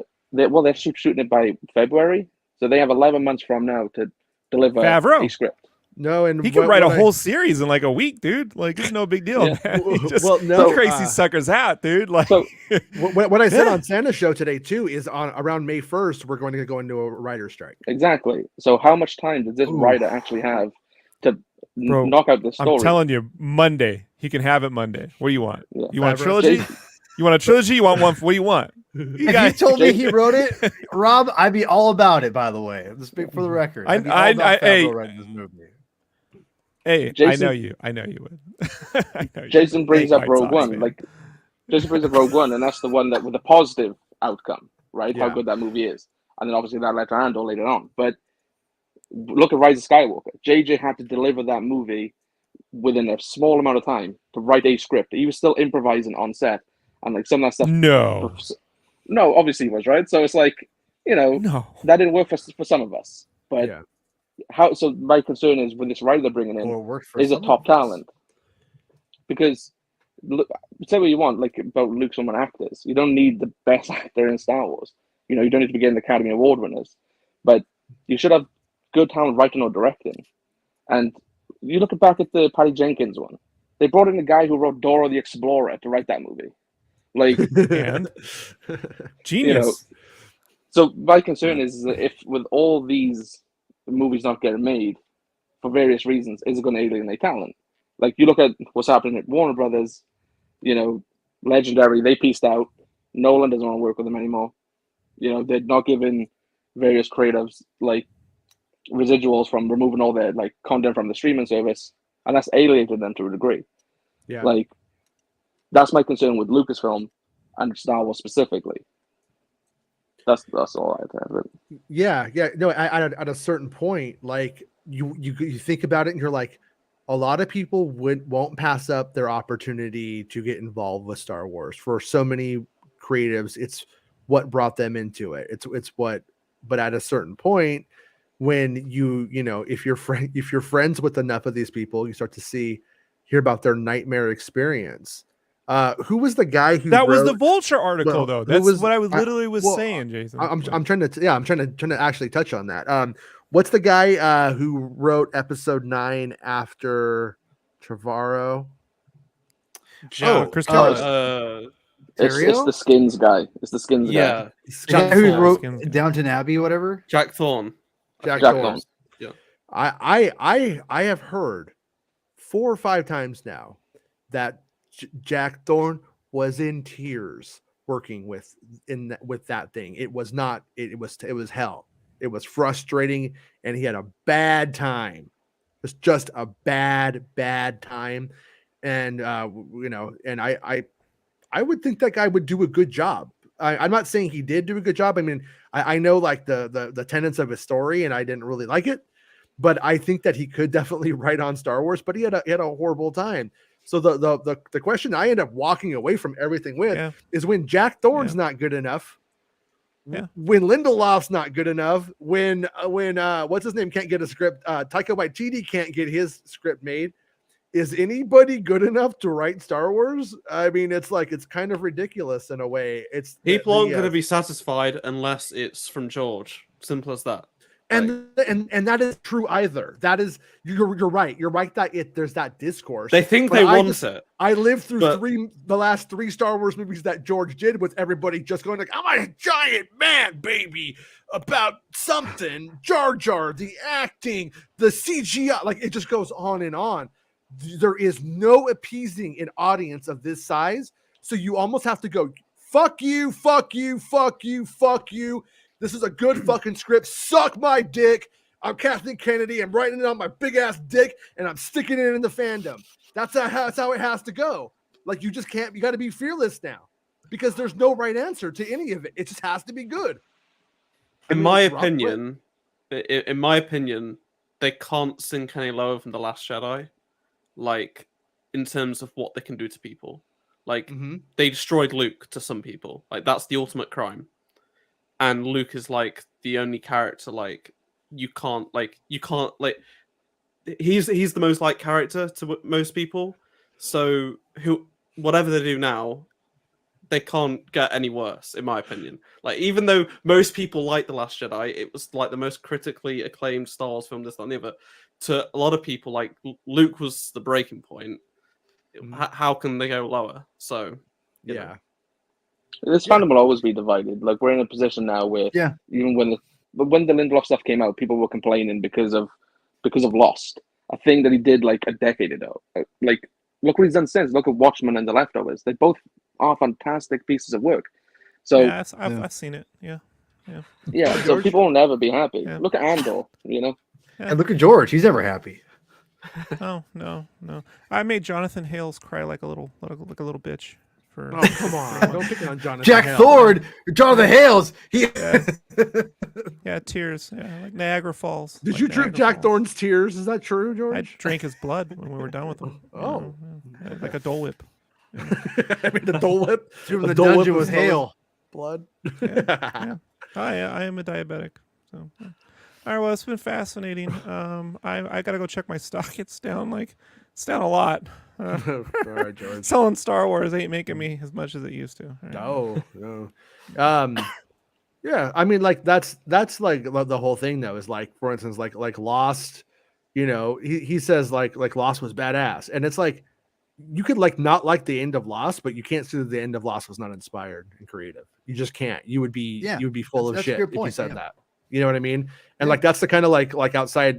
shooting it by February, so they have 11 months from now to deliver a script. No, and he could write a whole series in like a week, dude. Like it's no big deal. Yeah. Man. No, crazy sucker's hat, dude. Like so, what I said on Santa's show today too is on around May 1st we're going to go into a writer's strike. Exactly. So how much time does this writer actually have to knock out the story? I'm telling you, Monday. He can have it Monday. What do you want? Yeah. You want a trilogy? You want a trilogy? You want one? What do you want? If you told me he wrote it, Rob, I'd be all about it. By the way, for the record, Hey, Jason, I know you would. Jason brings up Rogue One, and that's the one that with a positive outcome, right? Yeah. How good that movie is, and then obviously that led to Andor later on. But look at Rise of Skywalker. JJ had to deliver that movie within a small amount of time to write a script. He was still improvising on set, and like some of that stuff. No, obviously he was, right. So it's like that didn't work for some of us, but. Yeah. So my concern is when this writer they're bringing in is a top talent, because say what you want like about Lucasfilm and actors, you don't need the best actor in Star Wars. You don't need to be getting Academy Award winners, but you should have good talent writing or directing. And you look back at the Patty Jenkins one. They brought in a guy who wrote Dora the Explorer to write that movie. Like, And genius. you know, so my concern is that if with all these movies not getting made for various reasons, is it going to alienate talent? Like, you look at what's happening at Warner Brothers, you know, Legendary, they pieced out. Nolan doesn't want to work with them anymore. You know, they're not giving various creatives like residuals from removing all their like content from the streaming service, and that's alienated them to a degree. Yeah. Like, that's my concern with Lucasfilm and Star Wars specifically. That's all I have. Yeah. No, at a certain point, like you think about it and you're like, a lot of people won't pass up their opportunity to get involved with Star Wars. For so many creatives, it's what brought them into it. It's what, but at a certain point, when you know, if you're friends with enough of these people, you start to hear about their nightmare experience. Who was the guy who that was wrote, the Vulture article, well, though? who That's was- what I was I- literally was well, saying, Jason. I'm trying to actually touch on that. What's the guy who wrote episode 9 after Trevorrow? Chris Terrio? It's the Skins guy. It's the Skins guy. Yeah, The guy who Thorne. wrote Skins guy. Downton Abbey, whatever. Jack Thorne. Jack Jack Thorne. Thorne. I have heard 4 or 5 times now that Jack Thorne was in tears working with that thing. It was not. It was hell. It was frustrating, and he had a bad time. It was just a bad time, and you know, and I would think that guy would do a good job. I'm not saying he did do a good job. I mean, I know like the tenets of his story, and I didn't really like it, but I think that he could definitely write on Star Wars. But he had a horrible time. So the question I end up walking away from everything with is when Jack Thorne's not good enough, when Lindelof's not good enough, when what's his name can't get a script, Taika Waititi can't get his script made. Is anybody good enough to write Star Wars? I mean, it's kind of ridiculous in a way. It's People aren't going to be satisfied unless it's from George. Simple as that. And that is true either. That is you're right. You're right that there's that discourse. They think But they want it. I lived through the last 3 Star Wars movies that George did with everybody just going like, I'm a giant man, baby, about something, Jar Jar, the acting, the CGI, like it just goes on and on. There is no appeasing an audience of this size. So you almost have to go, fuck you, fuck you, fuck you, fuck you. This is a good fucking script. Suck my dick. I'm Kathleen Kennedy. I'm writing it on my big ass dick and I'm sticking it in the fandom. That's how it has to go. Like, you just can't, you got to be fearless now because there's no right answer to any of it. It just has to be good. In my opinion, they can't sink any lower than The Last Jedi. Like, in terms of what they can do to people. Like, they destroyed Luke to some people. Like, that's the ultimate crime. And Luke is like the only character like you can't he's the most liked character to most people. So whatever they do now, they can't get any worse, in my opinion. Like, even though most people like The Last Jedi, it was like the most critically acclaimed Star Wars film, this, that, and the other. To a lot of people, like Luke was the breaking point. How can they go lower? So you know. This fandom will always be divided. Like, we're in a position now where even when the Lindelof stuff came out, people were complaining because of Lost, a thing that he did like a decade ago. Like, look what he's done since. Look at Watchmen and The Leftovers. They both are fantastic pieces of work. So I've seen it. Yeah. So people will never be happy. Look at Andor. You know. And look at George. He's never happy. Oh no. I made Jonathan Hales cry like a little bitch. Oh, come on. Don't pick on Jonathan Jack Hale. Thorne, Jonathan Hales. Tears. Yeah, like Niagara Falls. Did like you drink Niagara Jack Falls. Thorne's tears? Is that true, George? I drank his blood when we were done with him. Oh. Like a Dole Whip. I mean, the Dole Whip. Threw him in the dungeon with Hale. Blood. Yeah. I am a diabetic. So. All right. Well, it's been fascinating. I gotta go check my stock. It's down a lot. All right, George. Selling Star Wars ain't making me as much as it used to. Right? No. Yeah, I mean, like that's like the whole thing though, is like, for instance, like Lost You know, he says like Lost was badass, and it's like you could like not like the end of Lost, but you can't say that the end of Lost was not inspired and creative. You just can't. You would be full of that's a shit good if you point, said yeah. that. You know what I mean? And Yeah. like that's the kind of like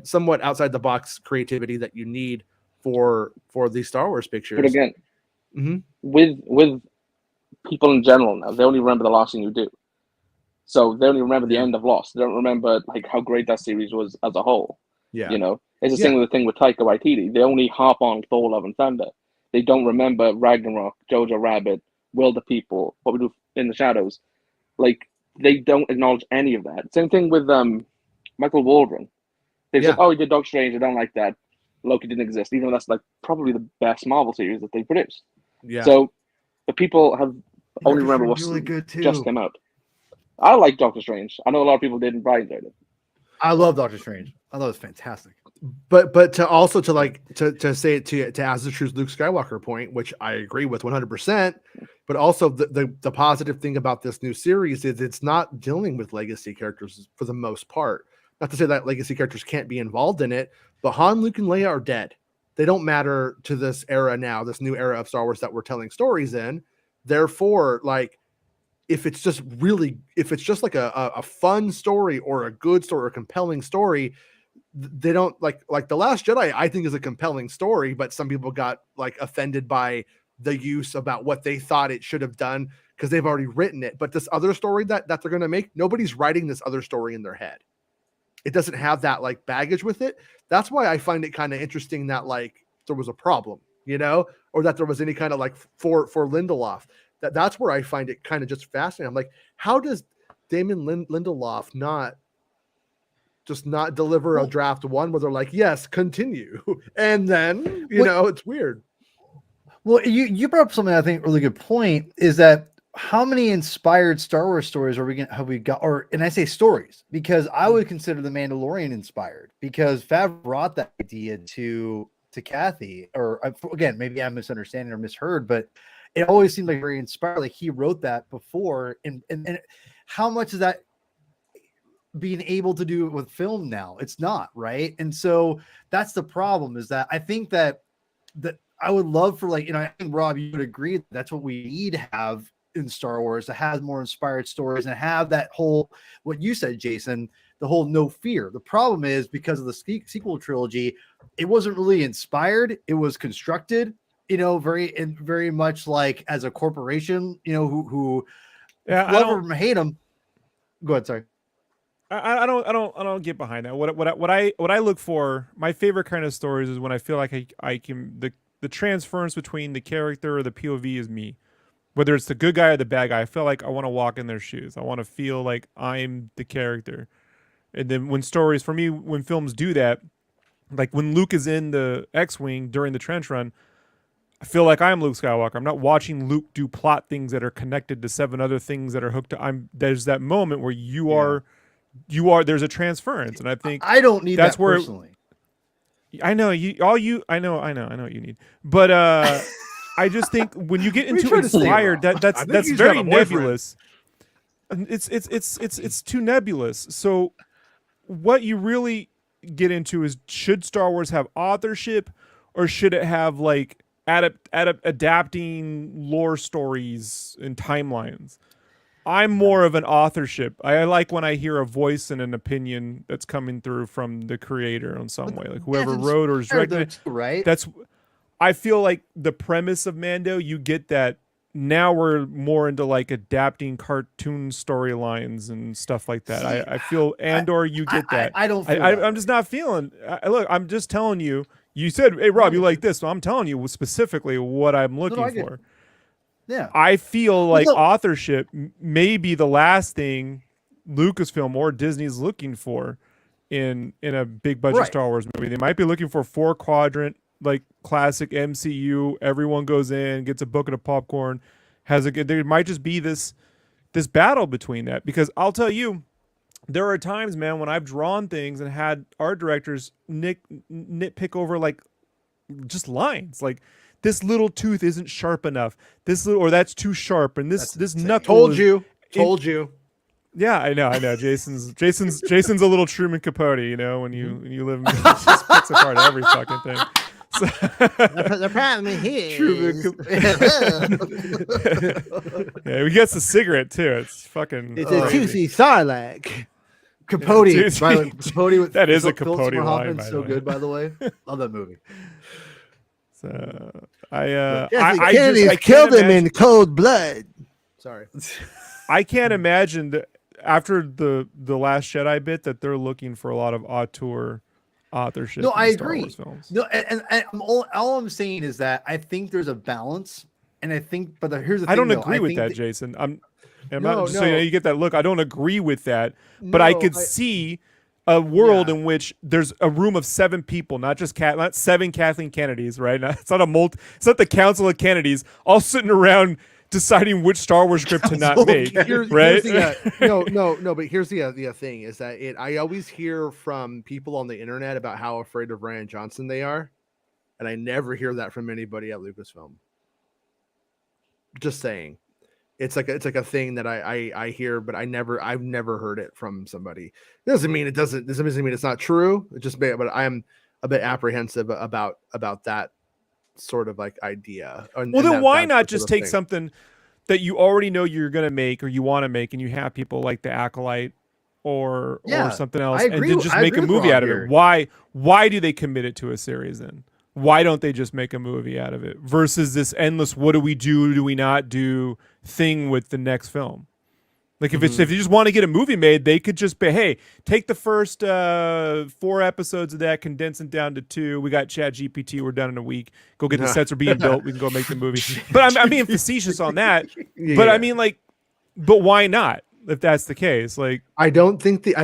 somewhat outside the box creativity that you need for these Star Wars pictures. But again, mm-hmm. with people in general now, they only remember the last thing you do. So they only remember the end of Lost. They don't remember like how great that series was as a whole. Yeah. You know, it's the same with the thing with Taika Waititi. They only harp on Thor: Love and Thunder. They don't remember Ragnarok, Jojo Rabbit, Will the People, What We Do in the Shadows. Like they don't acknowledge any of that. Same thing with Michael Waldron. They said, "Oh, he did Doctor Strange. I don't like that. Loki didn't exist," even though that's like probably the best Marvel series that they produced. Yeah. So the people have only remember what's really good too. just came out. I like Doctor Strange. I know a lot of people didn't. Brian did it. I love Doctor Strange. I thought it was fantastic. But to also to say it to as the true Luke Skywalker point, which I agree with 100%. But also the positive thing about this new series is it's not dealing with legacy characters for the most part. Not to say that legacy characters can't be involved in it, but Han, Luke, and Leia are dead. They don't matter to this era now, this new era of Star Wars that we're telling stories in. Therefore, like if it's just like a fun story or a good story or a compelling story, they don't like The Last Jedi, I think is a compelling story, but some people got like offended by the use about what they thought it should have done because they've already written it. But this other story that they're going to make, nobody's writing this other story in their head. It doesn't have that like baggage with it. That's why I find it kind of interesting that like there was a problem, you know, or that there was any kind of like for Lindelof. That's where I find it kind of just fascinating. I'm like, how does Damon Lindelof not deliver a draft one where they're like, yes, continue, and then you know it's weird. Well, you brought up something I think really good point is that how many inspired Star Wars stories have we got? Or and I say stories because I would consider The Mandalorian inspired because Favreau brought that idea to Kathy, or again maybe I'm misunderstanding or misheard, but it always seemed like very inspired. Like he wrote that before, and how much is that being able to do it with film now? It's not, right? And so that's the problem, is that I think that I would love for, like, you know, I think Rob, you would agree that's what we need to have in Star Wars, to have more inspired stories and have that whole, what you said, Jason, the whole no fear. The problem is because of the sequel trilogy, it wasn't really inspired. It was constructed, you know, very much like as a corporation, you know, who love them, hate them. Go ahead. Sorry. I don't get behind that. What I look for, my favorite kind of stories is when I feel like I can the transference between the character or the POV is me. Whether it's the good guy or the bad guy, I feel like I want to walk in their shoes. I want to feel like I'm the character. And then when stories, for me, when films do that, like when Luke is in the X-Wing during the trench run, I feel like I'm Luke Skywalker. I'm not watching Luke do plot things that are connected to 7 other things that are hooked to. There's that moment where you are, there's a transference. And I think I don't need that's that where, personally. I know I know what you need. But I just think when you get into inspired, that's very nebulous. It's too nebulous. So what you really get into is, should Star Wars have authorship, or should it have like adapting lore stories and timelines? I'm more of an authorship. I like when I hear a voice and an opinion that's coming through from the creator in some way, like whoever wrote or is directed. Right? I feel like the premise of Mando, you get that. Now we're more into like adapting cartoon storylines and stuff like that. I feel Andor, you get that. I don't feel I'm just not feeling. Look, I'm just telling you. You said, "Hey Rob, you like this," so I'm telling you specifically what I'm looking for. Yeah, I feel like authorship may be the last thing Lucasfilm or Disney's looking for in a big budget Star Wars movie. They might be looking for 4-quadrant, like classic MCU. Everyone goes in, gets a bucket of popcorn, there might just be this battle between that. Because I'll tell you, there are times, man, when I've drawn things and had art directors nitpick over like just lines, like this little tooth isn't sharp enough, or that's too sharp, and this knuckle. Told you. Yeah, I know. Jason's a little Truman Capote, you know, when you live, he just picks apart every fucking thing. So, The problem here Truman yeah, he gets a cigarette too. It's fucking. it's a crazy. juicy sarlacc. Capote. Dude, By the way, Capote with that is a Philip Capote Seymour line, Hoffman, by the so way. good, by the way. Love that movie. So Kennedy's I killed can't him in cold blood. Sorry. I can't imagine that after the Last Jedi bit that they're looking for a lot of authorship. No, in I Star agree. Wars films. No, and all I'm saying is that I think there's a balance, and I think, but here's the thing. I don't though, agree with think that, Jason. I'm No, not just so you know, no. you get that look. I don't agree with that, but I could see a world in which there's a room of 7 people, not 7 Kathleen Kennedys, right? It's not it's not the Council of Kennedys all sitting around deciding which Star Wars script to not make, right? Here's no, but here's the thing is that I always hear from people on the internet about how afraid of Rian Johnson they are, and I never hear that from anybody at Lucasfilm. Just saying. It's like a thing that I hear, but I've never heard it from somebody. Doesn't mean it's not true. It just but I'm a bit apprehensive about that sort of like idea. Well, then why not just take something that you already know you're going to make or you want to make, and you have people like the Acolyte or something else, and then just make a movie out of it? Why do they commit it to a series then? Why don't they just make a movie out of it versus this endless what do we not do thing with the next film? Like if you just want to get a movie made, they could just be, hey, take the first 4 episodes of that, condense it down to 2. We got Chat GPT. We're done in a week. Go get the sets are being built. We can go make the movie. But I'm being facetious on that. Yeah. But I mean, like, but why not? If that's the case, like, I think the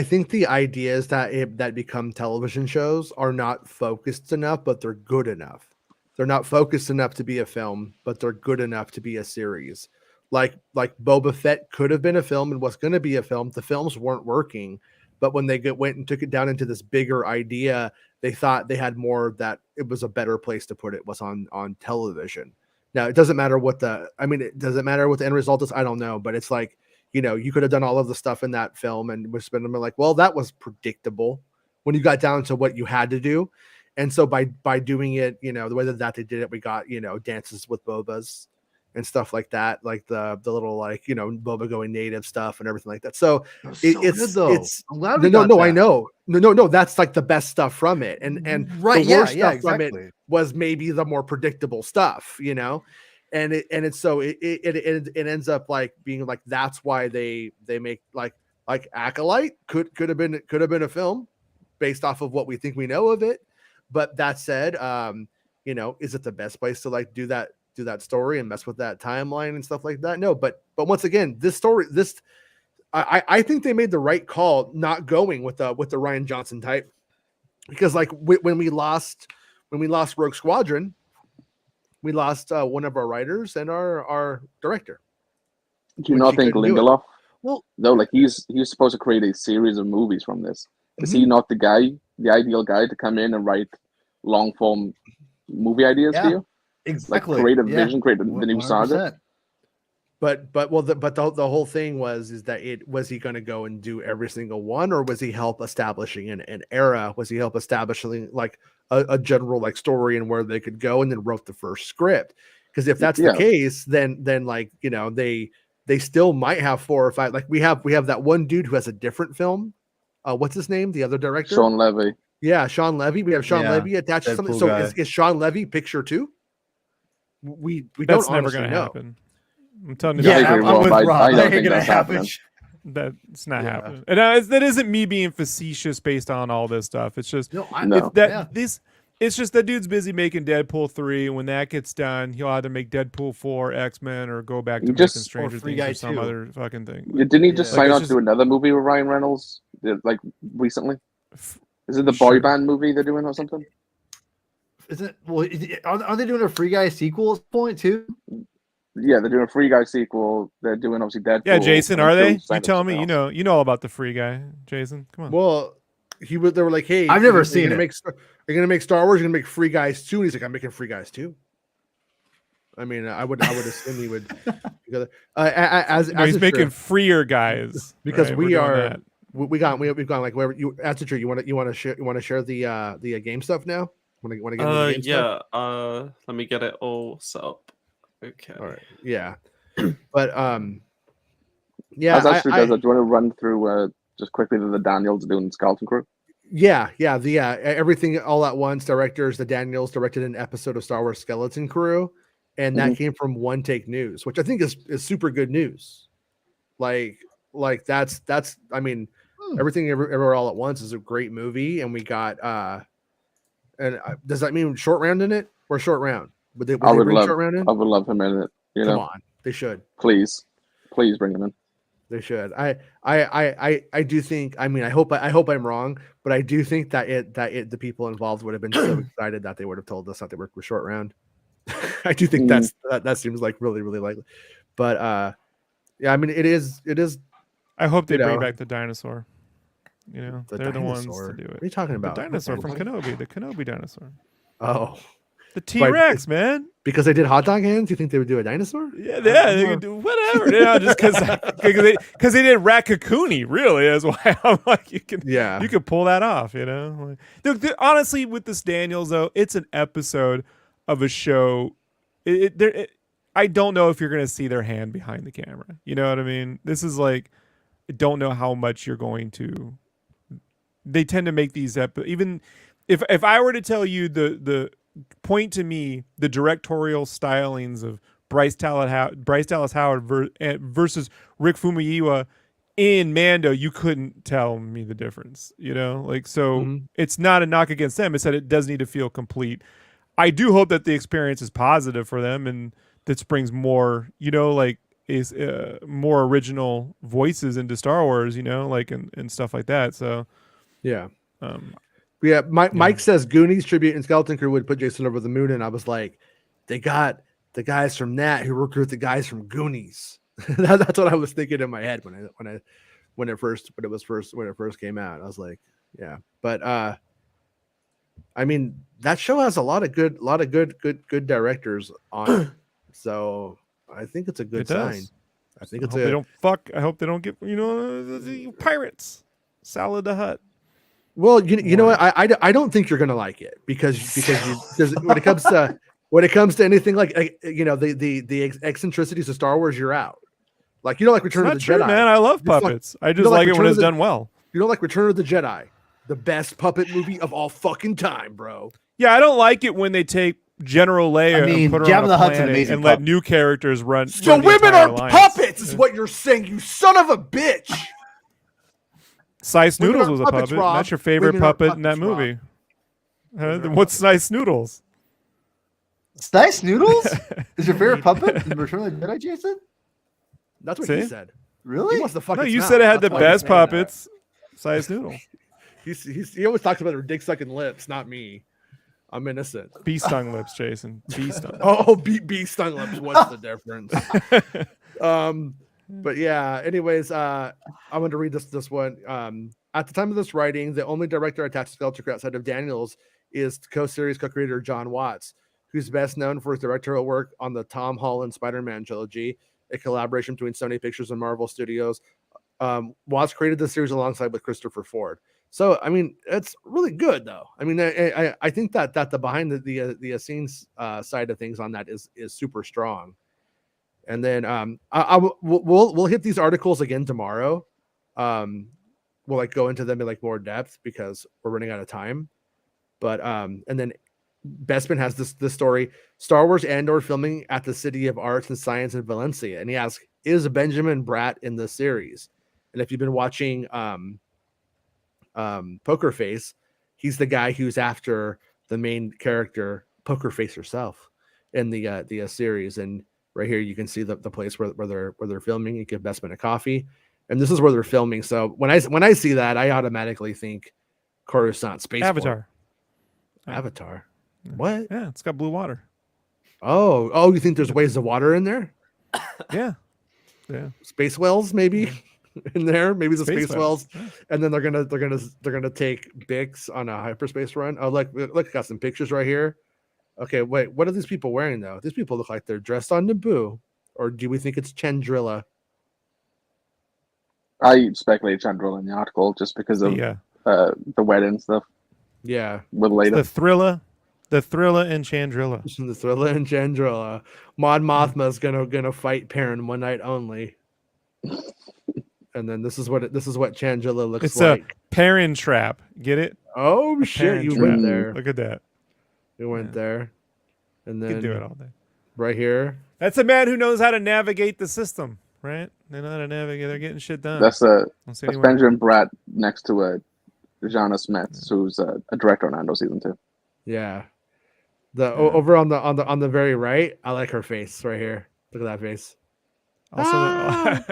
ideas that become television shows are not focused enough, but they're good enough. They're not focused enough to be a film, but they're good enough to be a series. Like Boba Fett could have been a film and was going to be a film. The films weren't working, but when they went and took it down into this bigger idea, they thought they had more, that it was a better place to put it was on television. Now it doesn't matter what the end result is. I don't know, but it's like, you know, you could have done all of the stuff in that film and was spending like, well, that was predictable when you got down to what you had to do. And so by doing it, you know, the way that they did it, we got, you know, dances with Bobas and stuff like that, like the little, like, you know, Boba going native stuff and everything like that. So it's I'm glad I know. No, that's like the best stuff from it. And right, the worst stuff exactly. from it was maybe the more predictable stuff, you know. And it ends up like being like, that's why they make like Acolyte could have been a film based off of what we think we know of it. But that said, you know, is it the best place to like do that story and mess with that timeline and stuff like that? No, but once again, I think they made the right call not going with the Rian Johnson type, because like when we lost Rogue Squadron, we lost one of our writers and our director. Do you not think Lindelof? Well, no, like he's supposed to create a series of movies from this. Is he not the ideal guy to come in and write long form movie ideas for you? Exactly. Like create a vision, create the new saga. But the whole thing was was he going to go and do every single one, or was he help establishing an era? Was he help establishing like a general like story and where they could go, and then wrote the first script? Because if that's the case, then like, you know, they still might have 4 or 5. Like we have that one dude who has a different film. What's his name? The other director, Sean Levy. Yeah, Sean Levy. We have Sean Levy attached to something. So is Sean Levy picture 2? We that's don't never going to know. happen. I'm telling you. Yeah, I'm with Rob. I don't That think ain't that's gonna happen. That's not happening. And that isn't me being facetious based on all this stuff. It's just it's just that dude's busy making Deadpool 3, and when that gets done, he'll either make Deadpool 4, X-Men, or go back to making Stranger Things or some other fucking thing. Didn't he just sign on to do another movie with Ryan Reynolds, like recently? Is it the boy band movie they're doing or something? Isn't are they doing a Free Guy sequel at this point too? Yeah, they're doing a Free Guy sequel. They're doing obviously Deadpool. Yeah, Jason, are they? You tell me. You know all about the Free Guy, Jason. Come on. Well, they were like, hey, I've never seen it. Are you gonna make Star Wars? You're gonna make Free Guys 2? And he's like, I'm making Free Guys 2. I mean, I would assume he would. As he's a making trip, freer guys because right? we We're doing are that. we've gone like wherever you. As a trip, you want to share the game stuff now. Want to get into the game stuff? Yeah. Let me get it all set up. Okay. All right. Yeah. But As yeah, Astrid does that, do you want to run through just quickly the Daniels doing Skeleton Crew? Yeah, everything all at once. Directors, the Daniels directed an episode of Star Wars Skeleton Crew, and that came from One Take News, which I think is super good news. Like that's I mean, everything everywhere all at once is a great movie, and we got does that mean Short Round in it or Short Round? Would they bring Short Round in? I would love him in it. Come on, they should. Please bring him in. They should. I do think. I mean, I hope I'm wrong, but I do think that the people involved would have been so excited that they would have told us that they worked with Short Round. I do think that seems like really likely. But yeah, I mean, it is. I hope they bring back the dinosaur. You know, they're the ones to do it. What are you talking about? The dinosaur from Kenobi, the Kenobi dinosaur. Oh, the T-Rex, man. Because they did hot dog hands. You think they would do a dinosaur? Yeah, they could do whatever. You know, just because they did Rakakuni. Really, is why I'm like, you can pull that off. You know, honestly, with this Daniels though, it's an episode of a show. I don't know if you're going to see their hand behind the camera. You know what I mean? This is like, I don't know how much you're going to. They tend to make these even if I were to tell you the point to me the directorial stylings of Bryce Dallas Howard versus Rick Famuyiwa in Mando, you couldn't tell me the difference. You know, like so it's not a knock against them. It's that it does need to feel complete. I do hope that the experience is positive for them and this brings more, you know, like is more original voices into Star Wars, you know, like and stuff like that. So yeah. Mike says Goonies tribute and Skeleton Crew would put Jason over the moon, and I was like, they got the guys from that who recruit the guys from Goonies. That's what I was thinking in my head when it first came out. I was like, yeah. But I mean, that show has a lot of good directors on it. So I think it's a good sign. I think it's they don't fuck. I hope they don't get, you know, the pirates. Salad the Hut. Well, you know what? I don't think you're gonna like it because when it comes to anything like you know the eccentricities of Star Wars, you're out. Like you don't like Return of the Jedi, man. I love puppets. I just like it when it's done well. You don't like Return of the Jedi, the best puppet movie of all fucking time, bro. Yeah, I don't like it when they take General Leia and put her on a planet and let new characters run. So women are puppets, is what you're saying, you son of a bitch. Slice Noodles was a puppet. That's your favorite puppet in that movie. What's Slice Noodles? Slice Noodles is your favorite puppit in Return of the Jedi, Jason? That's what he said. Really? He wants the fucking. No, you said it had the best puppets. Slice Noodles. He always talks about her dick sucking lips, not me. I'm innocent. Bee stung lips, Jason. Bee stung. Bee stung lips. What's the difference? But yeah, anyways, I'm going to read this one. At the time of this writing, the only director attached to Skeleton Crew outside of Daniels is co-series co-creator John Watts, who's best known for his directorial work on the Tom Holland Spider-Man trilogy, a collaboration between Sony Pictures and Marvel Studios. Watts created the series alongside with Christopher Ford. So, I mean, it's really good, though. I mean, I think that the behind the scenes side of things on that is super strong. And then we'll hit these articles again tomorrow. We'll like go into them in like more depth because we're running out of time. But and then Bestman has this story: Star Wars Andor filming at the City of Arts and Science in Valencia, and he asks, "Is Benjamin Bratt in the series?" And if you've been watching Poker Face, he's the guy who's after the main character, Poker Face herself, in the series. And right here, you can see the place where they're filming. You give Bestman a coffee, and this is where they're filming. So when I see that, I automatically think Coruscant Space Avatar. What? Yeah, it's got blue water. Oh, you think there's waves of water in there? Yeah. Space whales maybe in there. Maybe the space whales, yeah. And then they're gonna take Bix on a hyperspace run. Oh, look, got some pictures right here. Okay, wait. What are these people wearing though? These people look like they're dressed on Naboo, or do we think it's Chandrilla? I speculate Chandrilla in the article just because of Yeah, the wedding stuff Yeah, with it's later. the Thrilla and Chandrilla. the Thrilla and Chandrilla. Mon Mothma's gonna fight Perrin one night only. And then this is what Chandrilla looks It's like. a Perrin trap. Get it? Oh A shit! Perrin You trap. went there. Look at that. You went Yeah. there. And You can do it then all day. right here. That's a man who knows how to navigate the system, right? They know how to navigate. They're getting shit done. That's Don't see that's anywhere. Benjamin Bratt next to Jana Smith, who's a director on Andor season 2. Yeah. The Yeah. over on the very right. I like her face right here. Look at that face. Also,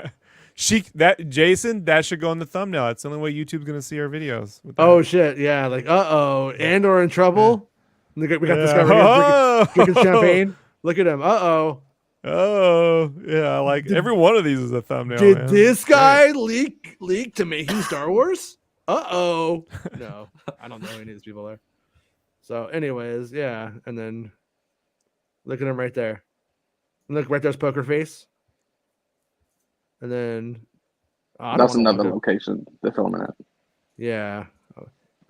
Jason, that should go in the thumbnail. It's the only way YouTube's gonna see our videos. With that. Oh shit! Yeah, like Andor in trouble. We got this guy Yeah. right here drinking champagne. Look at him. Oh, yeah, like every one of these is a thumbnail. Did man. this Great. guy leak to Making Star Wars? No, I don't know who any of these people are. So, anyways, yeah, and then look at him right there. Look right there's poker face. And then That's another location they're filming at. Yeah,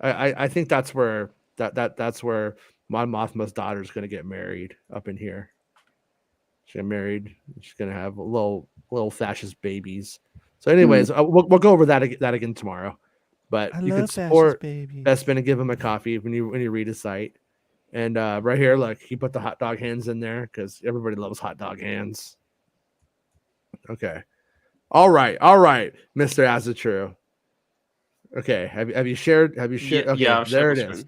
I think that's where that's where Mon Mothma's daughter is gonna get married up in here. She's getting married. She's gonna have little fascist babies. So, anyways, we'll go over that again tomorrow. But you can support Bespin and give him a coffee when you read his site. And right here, look, he put the hot dog hands in there because everybody loves hot dog hands. Okay. All right, Mr. Azatrue. Okay, have you shared? Okay, Yeah, there it is.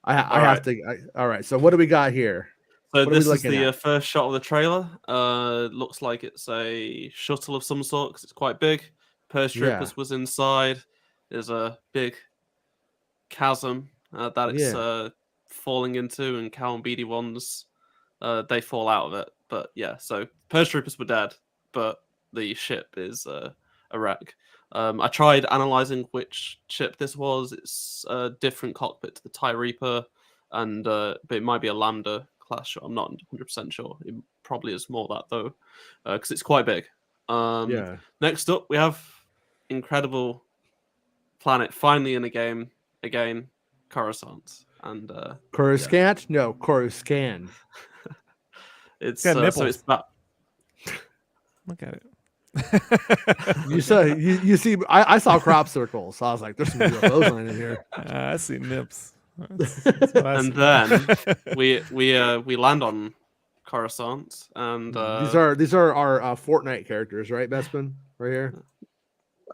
I have to. All right, so what do we got here? So this is looking the at? first shot of the trailer. Looks like it's a shuttle of some sort because it's quite big. Purge Troopers was inside. There's a big chasm that it's falling into, and Cal and Beatty ones they fall out of it. But yeah, so Purge Troopers were dead, but the ship is a wreck. I tried analyzing which ship this was. It's a different cockpit to the TIE Reaper, and but it might be a Lambda class ship. I'm not 100% sure. It probably is more that though, because it's quite big. Next up, we have incredible planet finally in a game again, Coruscant, and Coruscant? No, Coruscant. it's got so nipples. it's back. Look at it. You saw you see I saw crop circles, so I was like, there's some UFOs on in here. I see nips. That's what I And see. then we land on Coruscant, and These are our Fortnite characters, right, Bespin? Right here.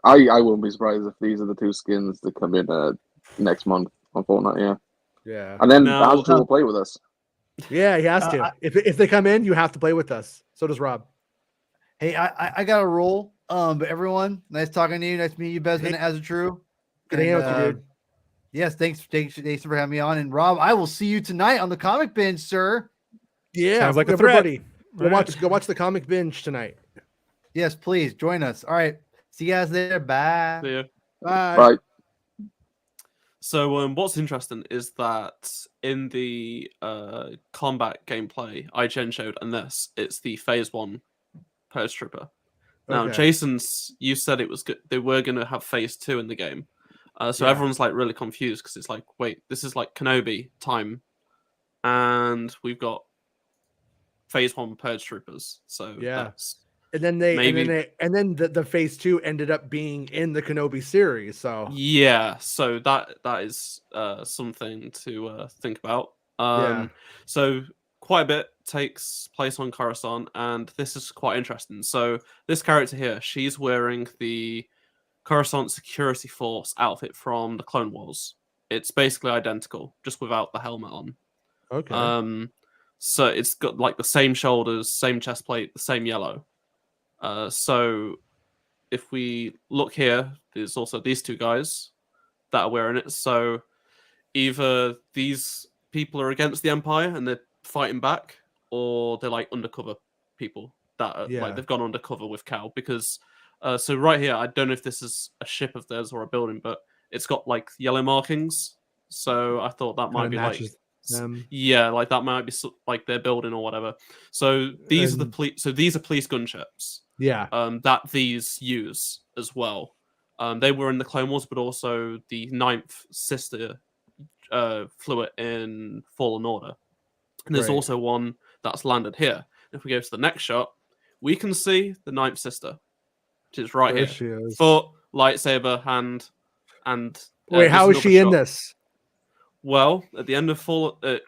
I wouldn't be surprised if these are the two skins that come in next month on Fortnite, yeah. Yeah. And then Now- Azatrue will play with us. Yeah, he has to. If they come in, you have to play with us. So does Rob. Hey, I got a roll. But everyone, nice talking to you. Nice to meet you, Besman, as a true. Good hanging out with you, dude. Yes, thanks for having me on. And Rob, I will see you tonight on the comic binge, sir. Yeah, Sounds like a threat. everybody. Go watch the comic binge tonight. Yes, please join us. All right. See you guys there. Bye. yeah. Bye. Right. So what's interesting is that in the combat gameplay IGN showed, and this it's the Phase 1 Purge Trooper. Now, Okay. you said it was good. They were going to have Phase 2 in the game, so Yeah. everyone's like really confused because it's like, wait, this is like Kenobi time, and we've got Phase 1 Purge Troopers. So Yeah. that's And then the Phase 2 ended up being in the Kenobi series. So yeah. So that is something to think about. So quite a bit takes place on Coruscant, and this is quite interesting. So this character here, she's wearing the Coruscant Security Force outfit from the Clone Wars. It's basically identical, just without the helmet on. okay. So it's got like the same shoulders, same chest plate, the same yellow. So if we look here, there's also these two guys that are wearing it. So either these people are against the Empire and they're fighting back, or they're like undercover people that are, like they've gone undercover with Cal. Because so right here, I don't know if this is a ship of theirs or a building, but it's got like yellow markings. So I thought that might be like Yeah, like that might be like their building or whatever. So these are the police. So these are police gunships. Yeah. That these use as well. They were in the Clone Wars, but also the Ninth Sister flew it in Fallen Order. And there's also one that's landed here. If we go to the next shot, we can see the Ninth Sister, which is right There here. she is. Foot, lightsaber, hand, and wait, how is she in this? Well, at the end of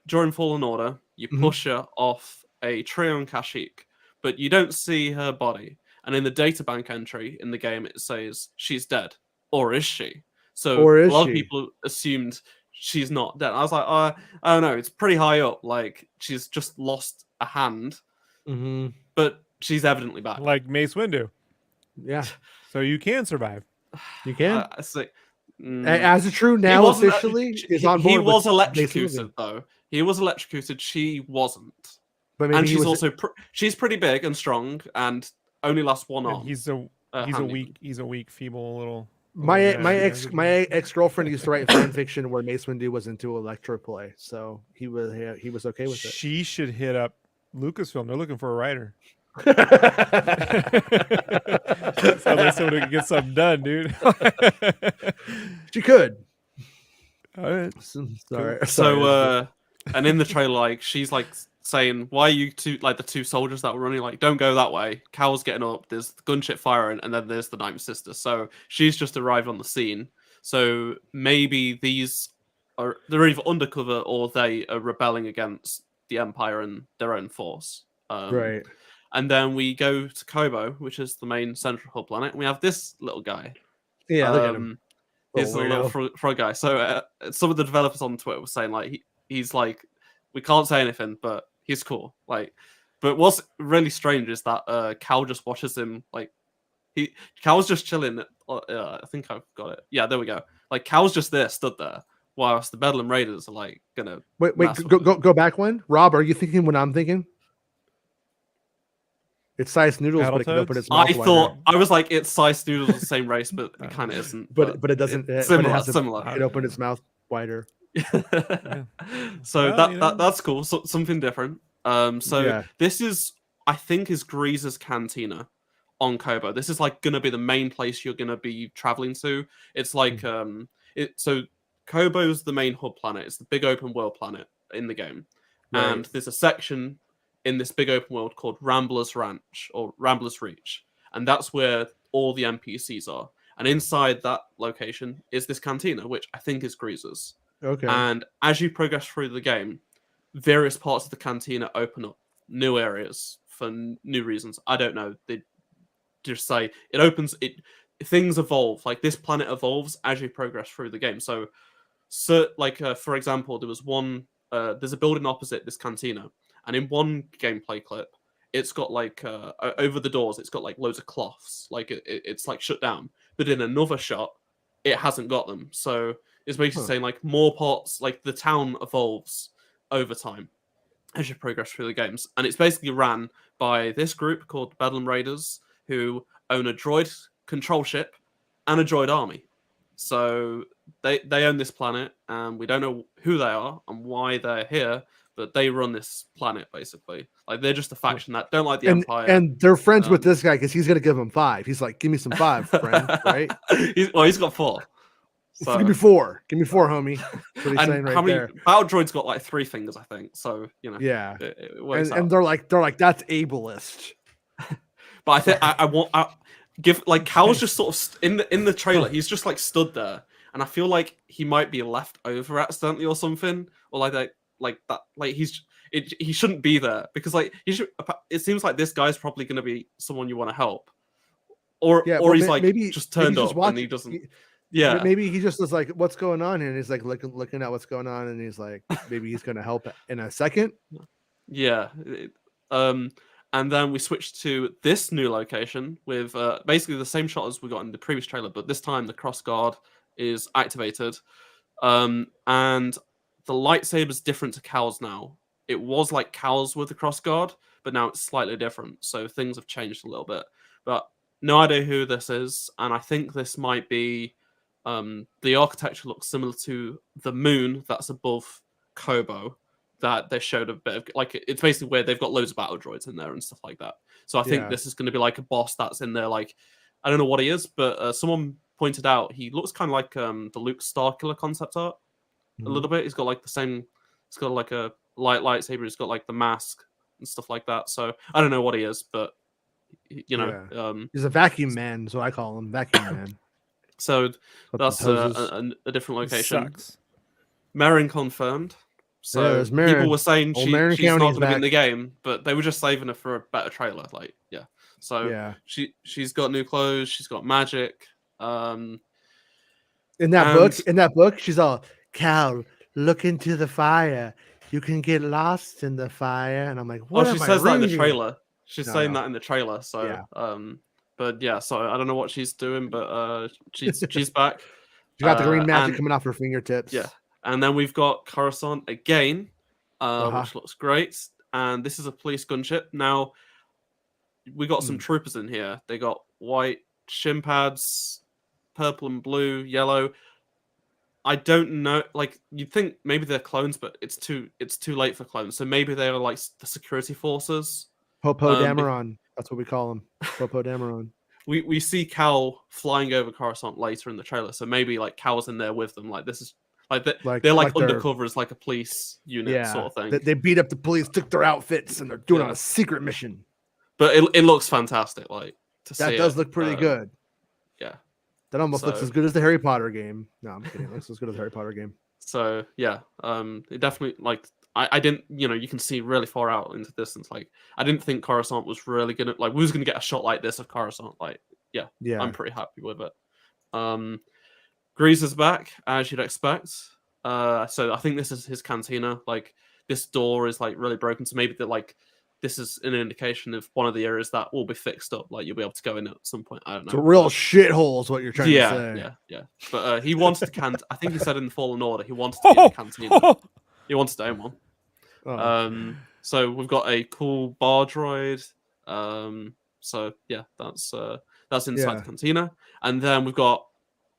during Fallen Order, you push her off a tree on Kashyyyk, but you don't see her body. And in the databank entry in the game, it says she's dead, or is she? So a lot of people assumed she's not dead. I was like, I don't know. It's pretty high up. Like she's just lost a hand, but she's evidently back. Like Mace Windu. Yeah. So you can survive. You can. As a true now officially is on board. He was electrocuted though. He was electrocuted. She wasn't. But maybe and she's also she's pretty big and strong and only lasts one arm. He's a weak, feeble little. My ex-girlfriend used to write fan fiction where Mace Windu was into electroplay, so he was okay with it. She should hit up Lucasfilm. They're looking for a writer. So they someone who can get something done, dude. She could. All right. Sorry. So and in the trailer, like she's like saying, "Why are you two like the two soldiers that were running? Like, don't go that way." Cal's getting up. There's the gunship firing, and then there's the Ninth Sister. So she's just arrived on the scene. So maybe they're either undercover or they are rebelling against the Empire and their own force. Right. And then we go to Kobo, which is the main central hub planet, and we have this little guy. Yeah, look at him. He's a little frog guy. So some of the developers on Twitter were saying like he's like, we can't say anything, but he's cool. Like, but what's really strange is that Cal just watches him. Like, Cal's just chilling. I think I've got it. Yeah, there we go. Like Cal's just there, stood there, whilst the Bedlam Raiders are like gonna wait. Go back one. Rob, are you thinking what I'm thinking? It's Size Noodles, but it can open its mouth. I was like, it's Size Noodles, the same race, but it kind of isn't. But it doesn't. Similar. It opened its mouth wider. So that's cool. So, something different. This is, I think, is Greaser's Cantina on Kobo. This is like gonna be the main place you're gonna be traveling to. It's like so Kobo's the main hub planet. It's the big open world planet in the game, and there's a section in this big open world called Rambler's Ranch or Rambler's Reach, and that's where all the NPCs are. And inside that location is this cantina, which I think is Greaser's. Okay. And as you progress through the game, various parts of the cantina open up new areas for new reasons. I don't know. They just say it opens. Things evolve. Like this planet evolves as you progress through the game. So for example, there was one. There's a building opposite this cantina. And in one gameplay clip, it's got like over the doors, it's got like loads of cloths, like it's like shut down. But in another shot, it hasn't got them. So it's basically saying like more parts, like the town evolves over time as you progress through the games. And it's basically ran by this group called Bedlam Raiders, who own a droid control ship and a droid army. So they own this planet, and we don't know who they are and why they're here. But they run this planet, basically. Like, they're just a faction that don't like the Empire. And they're friends with this guy because he's going to give them 5. He's like, give me some 5, friend, right? He's got 4. So. Give me 4. Give me 4, homie. That's what he's saying right there. Battle Droid's got like 3 fingers, I think. So, you know. Yeah. It works and they're like, that's ableist. But I think I give, like, Cal's just sort of, in the trailer, he's just like stood there. And I feel like he might be left over accidentally or something. Or like that. Like that, like he shouldn't be there because like it seems like this guy's probably going to be someone you want to help, or he's like maybe just turned up and he doesn't. Maybe he just was like, "What's going on?" And he's like looking at what's going on, and he's like, maybe he's going to help in a second. Yeah. And then we switch to this new location with basically the same shot as we got in the previous trailer, but this time the cross guard is activated, and the lightsaber's different to Cal's now. It was like Cal's with the crossguard, but now it's slightly different. So things have changed a little bit. But no idea who this is. And I think this might be... the architecture looks similar to the moon that's above Kobo. that they showed a bit of like it's basically where they've got loads of battle droids in there and stuff like that. So I think this is going to be like a boss that's in there. Like I don't know what he is, but someone pointed out he looks kind of like the Luke Starkiller concept art a little bit. He's got like the same. He's got like a lightsaber. He's got like the mask and stuff like that. So I don't know what he is, but you know, he's a vacuum man, so I call him vacuum man. So But that's the a different location. Sucks. Marin confirmed. So there's Marin. people were saying Old Marin she's not County's going to be in back. the game, but they were just saving her for a better trailer. Like, yeah. So Yeah. she's got new clothes. She's got magic. In that book, she's all, Cal, look into the fire. You can get lost in the fire. And I'm like, what? She am I says that in the reading? trailer. She's No, saying no. that in the trailer. So Yeah. but yeah, so I don't know what she's doing, but she's back. She got the green magic and- coming off her fingertips. Yeah. And then we've got Coruscant again, Uh-huh. which looks great. And this is a police gunship. Now, we got some troopers in here. They got white shin pads, purple and blue, yellow. I don't know. Like you'd think maybe they're clones, but it's too late for clones. So maybe they're like the security forces. Popo Dameron. That's what we call him. Popo Dameron. We see Cal flying over Coruscant later in the trailer. So maybe like Cal's in there with them. Like this is like they're like undercover as like a police unit sort of thing. They beat up the police, took their outfits, and they're doing on a secret mission. But it looks fantastic. Like to see that does look pretty good. Yeah. That almost looks as good as the Harry Potter game. No, I'm kidding. It looks as good as the Harry Potter game. So yeah, it definitely like I didn't, you can see really far out into distance. Like I didn't think Coruscant was really gonna we was gonna get a shot like this of Coruscant. Like yeah, I'm pretty happy with it. Greaser's back as you'd expect. So I think this is his cantina. Like this door is like really broken, so maybe that like this is an indication of one of the areas that will be fixed up. Like you'll be able to go in at some point. I don't know. It's a real shithole is what you're trying to say. Yeah. But he wanted to I think he said in the Fallen Order he wanted to be in the cantina. He wants to own one. Oh. So we've got a cool bar droid. So yeah, that's inside the cantina, and then we've got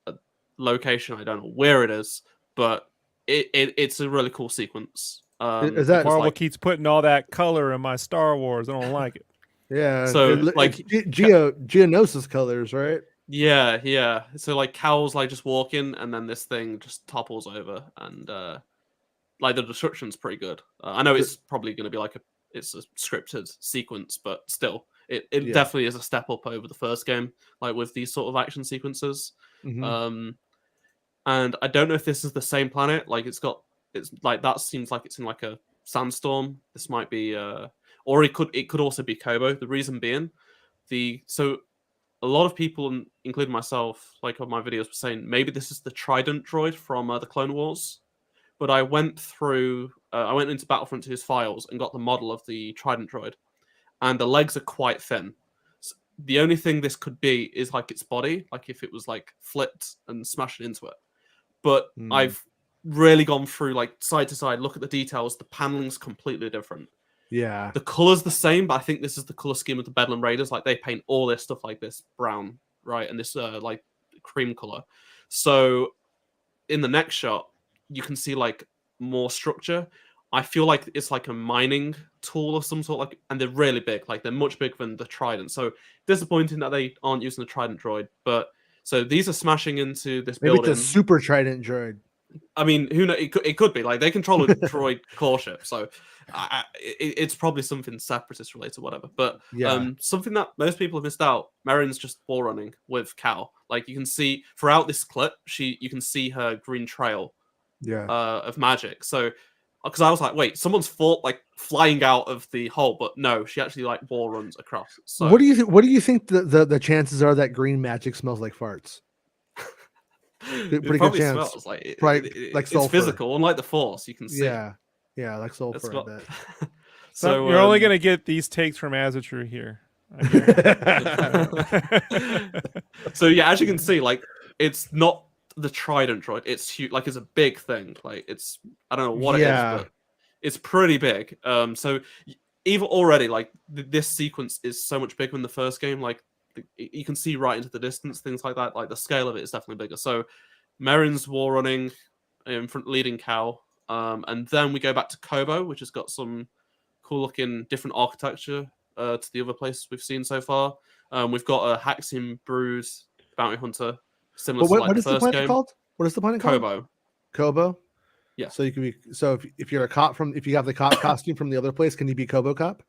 a location. I don't know where it is, but it's a really cool sequence. Is that Marvel keeps putting all that color in my Star Wars? I don't like it. Yeah. So like Geonosis colors, right? Yeah. So like Cal's like just walking, and then this thing just topples over, and like the destruction's pretty good. I know it's probably going to be like it's a scripted sequence, but still, it definitely is a step up over the first game, like with these sort of action sequences. Mm-hmm. And I don't know if this is the same planet. Like it's like that seems like it's in like a sandstorm. This might be, or it could also be Kobo. The reason being, so a lot of people, including myself, like on my videos, were saying maybe this is the Trident droid from the Clone Wars. But I went through, I went into Battlefront 2's files and got the model of the Trident droid, and the legs are quite thin. So the only thing this could be is like its body, like if it was like flipped and smashed into it. But I've really gone through like side to side, look at the details. The paneling's completely different. Yeah. The color's the same, but I think this is the color scheme of the Bedlam Raiders. Like they paint all this stuff like this brown, right, and this like cream color. So in the next shot, you can see like more structure. I feel like it's like a mining tool of some sort, like, and they're really big. Like they're much bigger than the Trident. So disappointing that they aren't using the Trident droid. But so these are smashing into this Maybe building. it's a super Trident droid. I mean, who knows? It could be like they control a droid core ship, so it's probably something separatist related, whatever. But something that most people have missed out. Marin's just wall running with Cal. Like you can see throughout this clip, you can see her green trail. Of magic. So because I was like, wait, someone's flying out of the hole, but no, she actually like wall runs across. So what do you think the chances are that green magic smells like farts? Pretty good chance. Smells like like it's sulfur. physical, unlike the Force. You can see. Yeah, like sulfur. I bet. So you're only gonna get these takes from Azatru here. So yeah, as you can see, like it's not the Trident droid. It's huge. Like it's a big thing. Like it's I don't know what it is, but it's pretty big. So even already like this sequence is so much bigger than the first game. Like you can see right into the distance, things like that. Like the scale of it is definitely bigger. So Marin's wall running in front, leading Cal. And then we go back to Kobo, which has got some cool looking different architecture to the other places we've seen so far. We've got a Haxian Brood bounty hunter, similar But to like what the is the first planet game. called? What is the planet called? Kobo. Kobo. Yeah. So you can be if you're a cop if you have the cop costume from the other place, can you be Kobo Cop?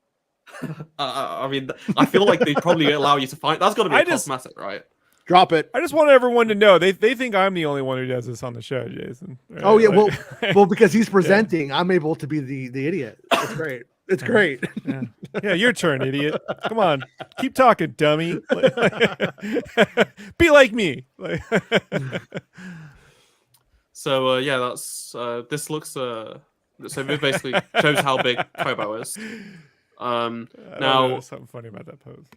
I mean, I feel like they probably allow you to find. That's got to be cosmetic, right? Drop it. I just want everyone to know they think I'm the only one who does this on the show, Jason. Right? Oh yeah, Like, well, because he's presenting, I'm able to be the idiot. It's great. It's great. yeah, your turn, idiot. Come on, keep talking, dummy. Be like me. So yeah, that's this looks so it basically shows how big Kobo is. Now there's something funny about that pose.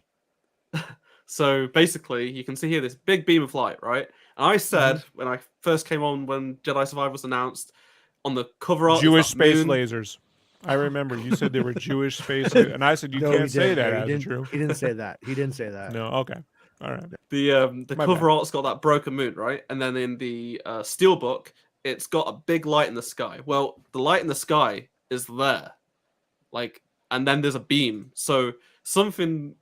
So basically, you can see here this big beam of light, right? And I said when I first came on, when Jedi Survivor was announced, on the cover art, Jewish space moon. lasers. I remember you said they were Jewish space lasers, and I said you can't say that. He true. He didn't say that. He didn't say that. No, okay, all right. The My cover bad. art's got that broken moon, right? And then in the steelbook, it's got a big light in the sky. Well, the light in the sky is there, like, and then there's a beam. So something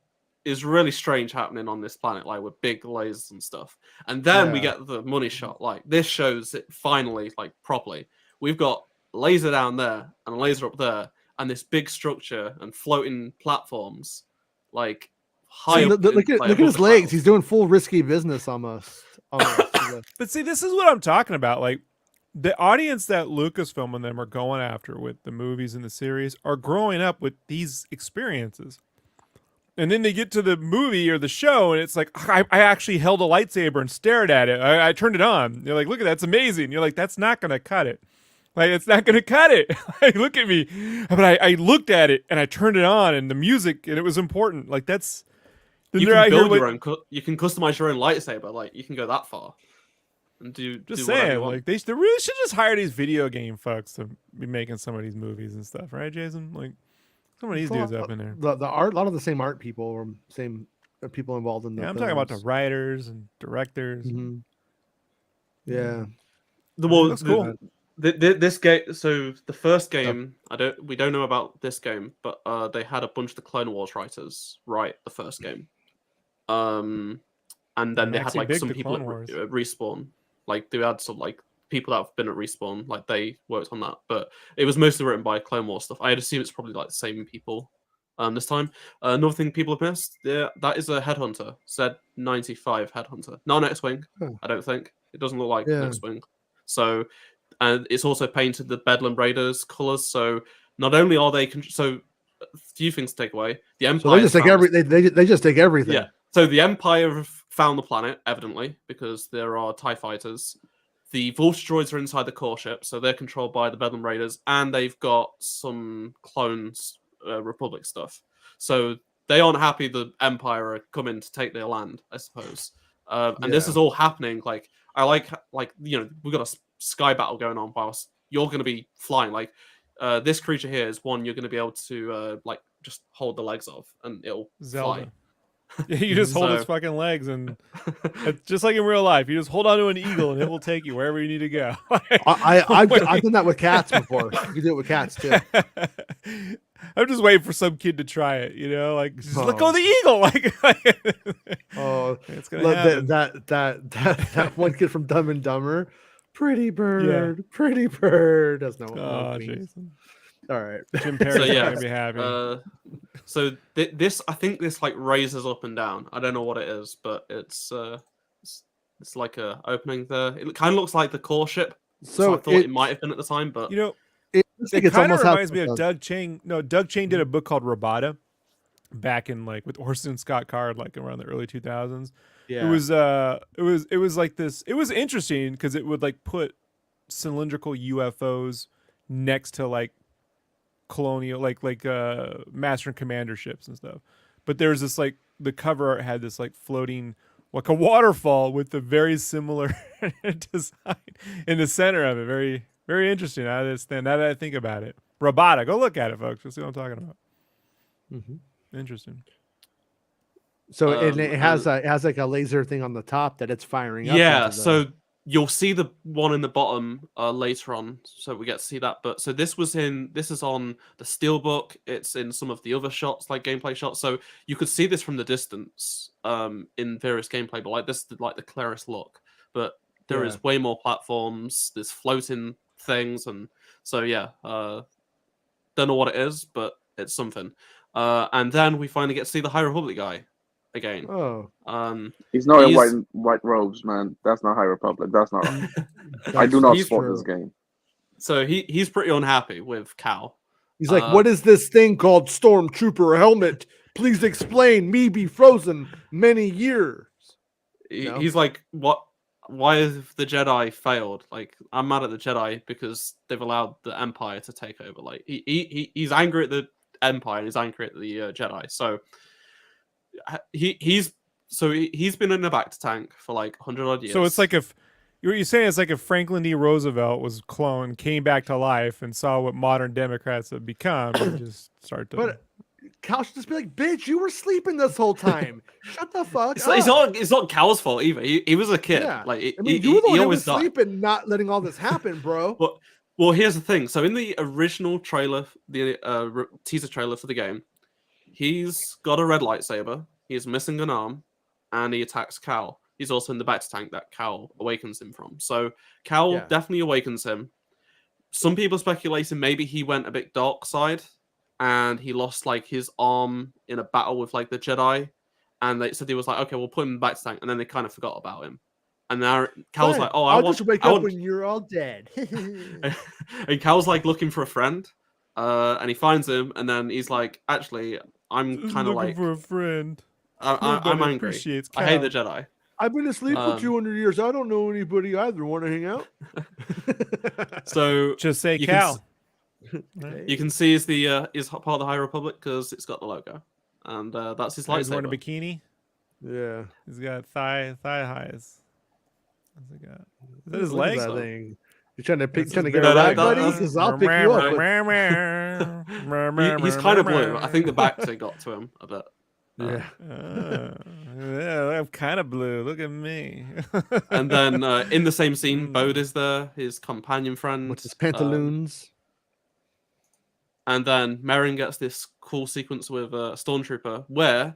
is really strange happening on this planet, like with big lasers and stuff. And then we get the money shot. Like this shows it finally, like properly. We've got a laser down there and a laser up there, and this big structure and floating platforms, like high. See, up look at his legs. He's doing full risky business almost. But see, this is what I'm talking about. Like the audience that Lucasfilm and them are going after with the movies and the series are growing up with these experiences. And then they get to the movie or the show, and it's like, I actually held a lightsaber and stared at it. I turned it on. You're like, look at that's amazing. You're like, that's not going to cut it. Like, it's not going to cut it. Like, look at me. But I looked at it, and I turned it on, and the music, and it was important. Like, that's... You can build your own... You can customize your own lightsaber. Like, you can go that far. And just saying, like, they really should just hire these video game fucks to be making some of these movies and stuff. Right, Jason? Like... Some of these dudes up in there. The art, a lot of the same art people, or same people involved in the. Yeah, I'm talking about the writers and directors. Mm-hmm. Yeah, that's cool. This game. So the first game, we don't know about this game, but they had a bunch of the Clone Wars writers write the first game. And then they had like some people at Respawn, like they had some like people that have been at Respawn, like they worked on that, but it was mostly written by Clone Wars stuff. I'd assume it's probably like the same people this time. Another thing people have missed, that is a Headhunter, Z95 Headhunter, not an X-Wing. I don't think it doesn't look like an X-Wing. So, and it's also painted the Bedlam Raiders colors. So not only are they so a few things to take away. The Empire. So they just take they just take everything. Yeah. So the Empire have found the planet, evidently, because there are TIE fighters. The Vulture droids are inside the core ship, so they're controlled by the Bedlam Raiders, and they've got some clones, Republic stuff. So they aren't happy the Empire are coming to take their land, I suppose. And this is all happening. Like I like we've got a sky battle going on whilst you're going to be flying. Like this creature here is one you're going to be able to like just hold the legs of, and it'll fly. You just hold its fucking legs, and it's just like in real life. You just hold on to an eagle, and it will take you wherever you need to go. I've done that with cats before. You can do it with cats too. I'm just waiting for some kid to try it. You know, like just let go of the eagle. Like it's gonna happen. That one kid from Dumb and Dumber, pretty bird, pretty bird. Doesn't know what that means. Jason. All right, Jim Perry's gonna be happy. So this, I think this like raises up and down. I don't know what it is, but it's like a opening there. It kind of looks like the core ship. So I thought it might have been at the time, but it kind of reminds me of Doug Chiang. No, Doug Chiang did a book called Robota back in like with Orson Scott Card, like around the early 2000s. Yeah, it was like this. It was interesting because it would like put cylindrical UFOs next to like colonial like master and commander ships and stuff, but there's this like the cover art had this like floating like a waterfall with a very similar design in the center of it. Very, very interesting. Now that I think about it, Robota, go look at it, folks. You'll see what I'm talking about. Interesting. So it has like a laser thing on the top that it's firing up. Yeah. So you'll see the one in the bottom later on, so we get to see that. But so this is on the steelbook. It's in some of the other shots, like gameplay shots. So you could see this from the distance in various gameplay. But like this is like the clearest look. But there is way more platforms. There's floating things, and so don't know what it is, but it's something. And then we finally get to see the High Republic guy again. Oh, he's not in white robes, man. That's not High Republic. That's not. I do not support this game. So he's pretty unhappy with Cal. He's like, "What is this thing called Stormtrooper helmet? Please explain. Me be frozen many years." He's like, "What? Why have the Jedi failed? Like, I'm mad at the Jedi because they've allowed the Empire to take over. Like, he's angry at the Empire and he's angry at the Jedi. So he's been in a back tank for like 100 odd years. So it's like if you're saying it's like if Franklin D. Roosevelt was cloned, came back to life, and saw what modern Democrats have become, and just start to. But Cal should just be like, "Bitch, you were sleeping this whole time. Shut the fuck up." It's not Cal's fault either. He was a kid. Yeah. Like, I mean, you were the one who was died. sleeping, not letting all this happen, bro. Well, here's the thing. So in the original trailer, the teaser trailer for the game, he's got a red lightsaber. He's missing an arm, and he attacks Cal. He's also in the back tank that Cal awakens him from. So Cal definitely awakens him. Some people speculating maybe he went a bit dark side, and he lost like his arm in a battle with like the Jedi, and they said he was like, okay, we'll put him in the back tank, and then they kind of forgot about him. And now Cal's like, "Oh, I'll just wake up when you're all dead." And Cal's like looking for a friend, and he finds him, and then he's like, "Actually, I'm kind of like for a friend. I'm angry. I hate the Jedi. I've been asleep for 200 years. I don't know anybody either. Want to hang out?" So just say Cal. You can see is part of the High Republic because it's got the logo, and that's his lightsaber. He's wearing a bikini. Yeah, he's got thigh highs. What's he got? Is that his Look at legs? that thing. You're trying to get a rag, buddy? Because I'll pick you up. He's kind of blue. I think the back thing got to him a bit. Yeah. Yeah, I'm kind of blue. Look at me. And then in the same scene, Bode is there, his companion friend. With his pantaloons. And then Merrin gets this cool sequence with a Stormtrooper where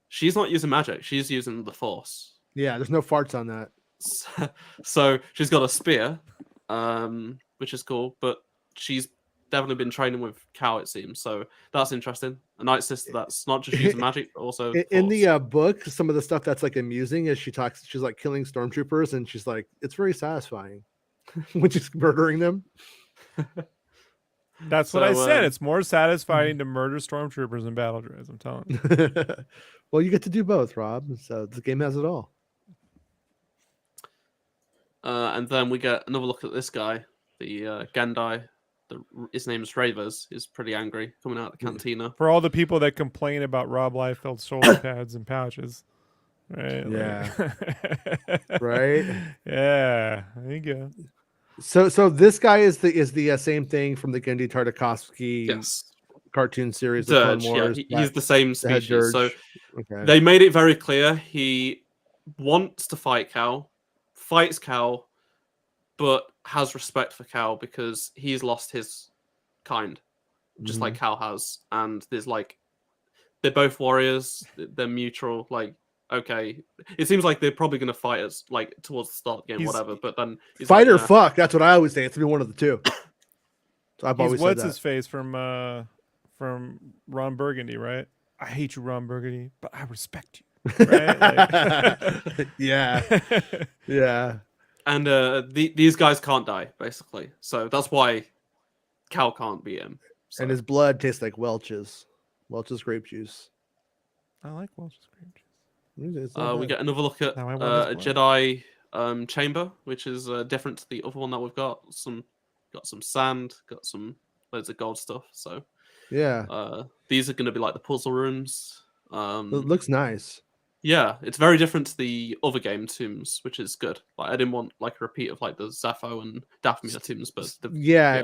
she's not using magic. She's using the Force. Yeah, there's no farts on that. So she's got a spear, which is cool, but she's definitely been training with Cal, it seems. So that's interesting. A Night Sister that's not just using magic, but also in the book, some of the stuff that's like amusing is she's like killing stormtroopers, and she's like, it's very satisfying when she's murdering them. That's what I said. It's more satisfying to murder stormtroopers than battle droids. I'm telling you. Well, you get to do both, Rob. So the game has it all. And then we get another look at this guy, the Gendai. His name's Ravers. Is pretty angry coming out of the cantina. For all the people that complain about Rob Liefeld's shoulder pads and pouches, right? Yeah, right. Yeah, there you go. So this guy is the same thing from the Genndy Tartakovsky cartoon series. Dirge, Wars, he's the same species. So okay. They made it very clear he wants to fight Cal, fights Cal, but has respect for Cal because he's lost his kind, just like Cal has. And there's like, they're both warriors. They're mutual. Like, okay, it seems like they're probably going to fight us like towards the start of the game, whatever. But then fight or fuck. That's what I always say. It's to be one of the two. So I've always said what's that. His face from Ron Burgundy, right? I hate you, Ron Burgundy, but I respect you. Right? Like... yeah. And these guys can't die, basically. So that's why Cal can't beat him. So. And his blood tastes like Welch's grape juice. I like Welch's grape juice. We get another look at a Jedi chamber, which is different to the other one that we've got. Got some sand, got some loads of gold stuff. So yeah, these are going to be like the puzzle rooms. It looks nice. Yeah, it's very different to the other game tombs, which is good. Like I didn't want like a repeat of like the Zepho and Dathomir tombs, but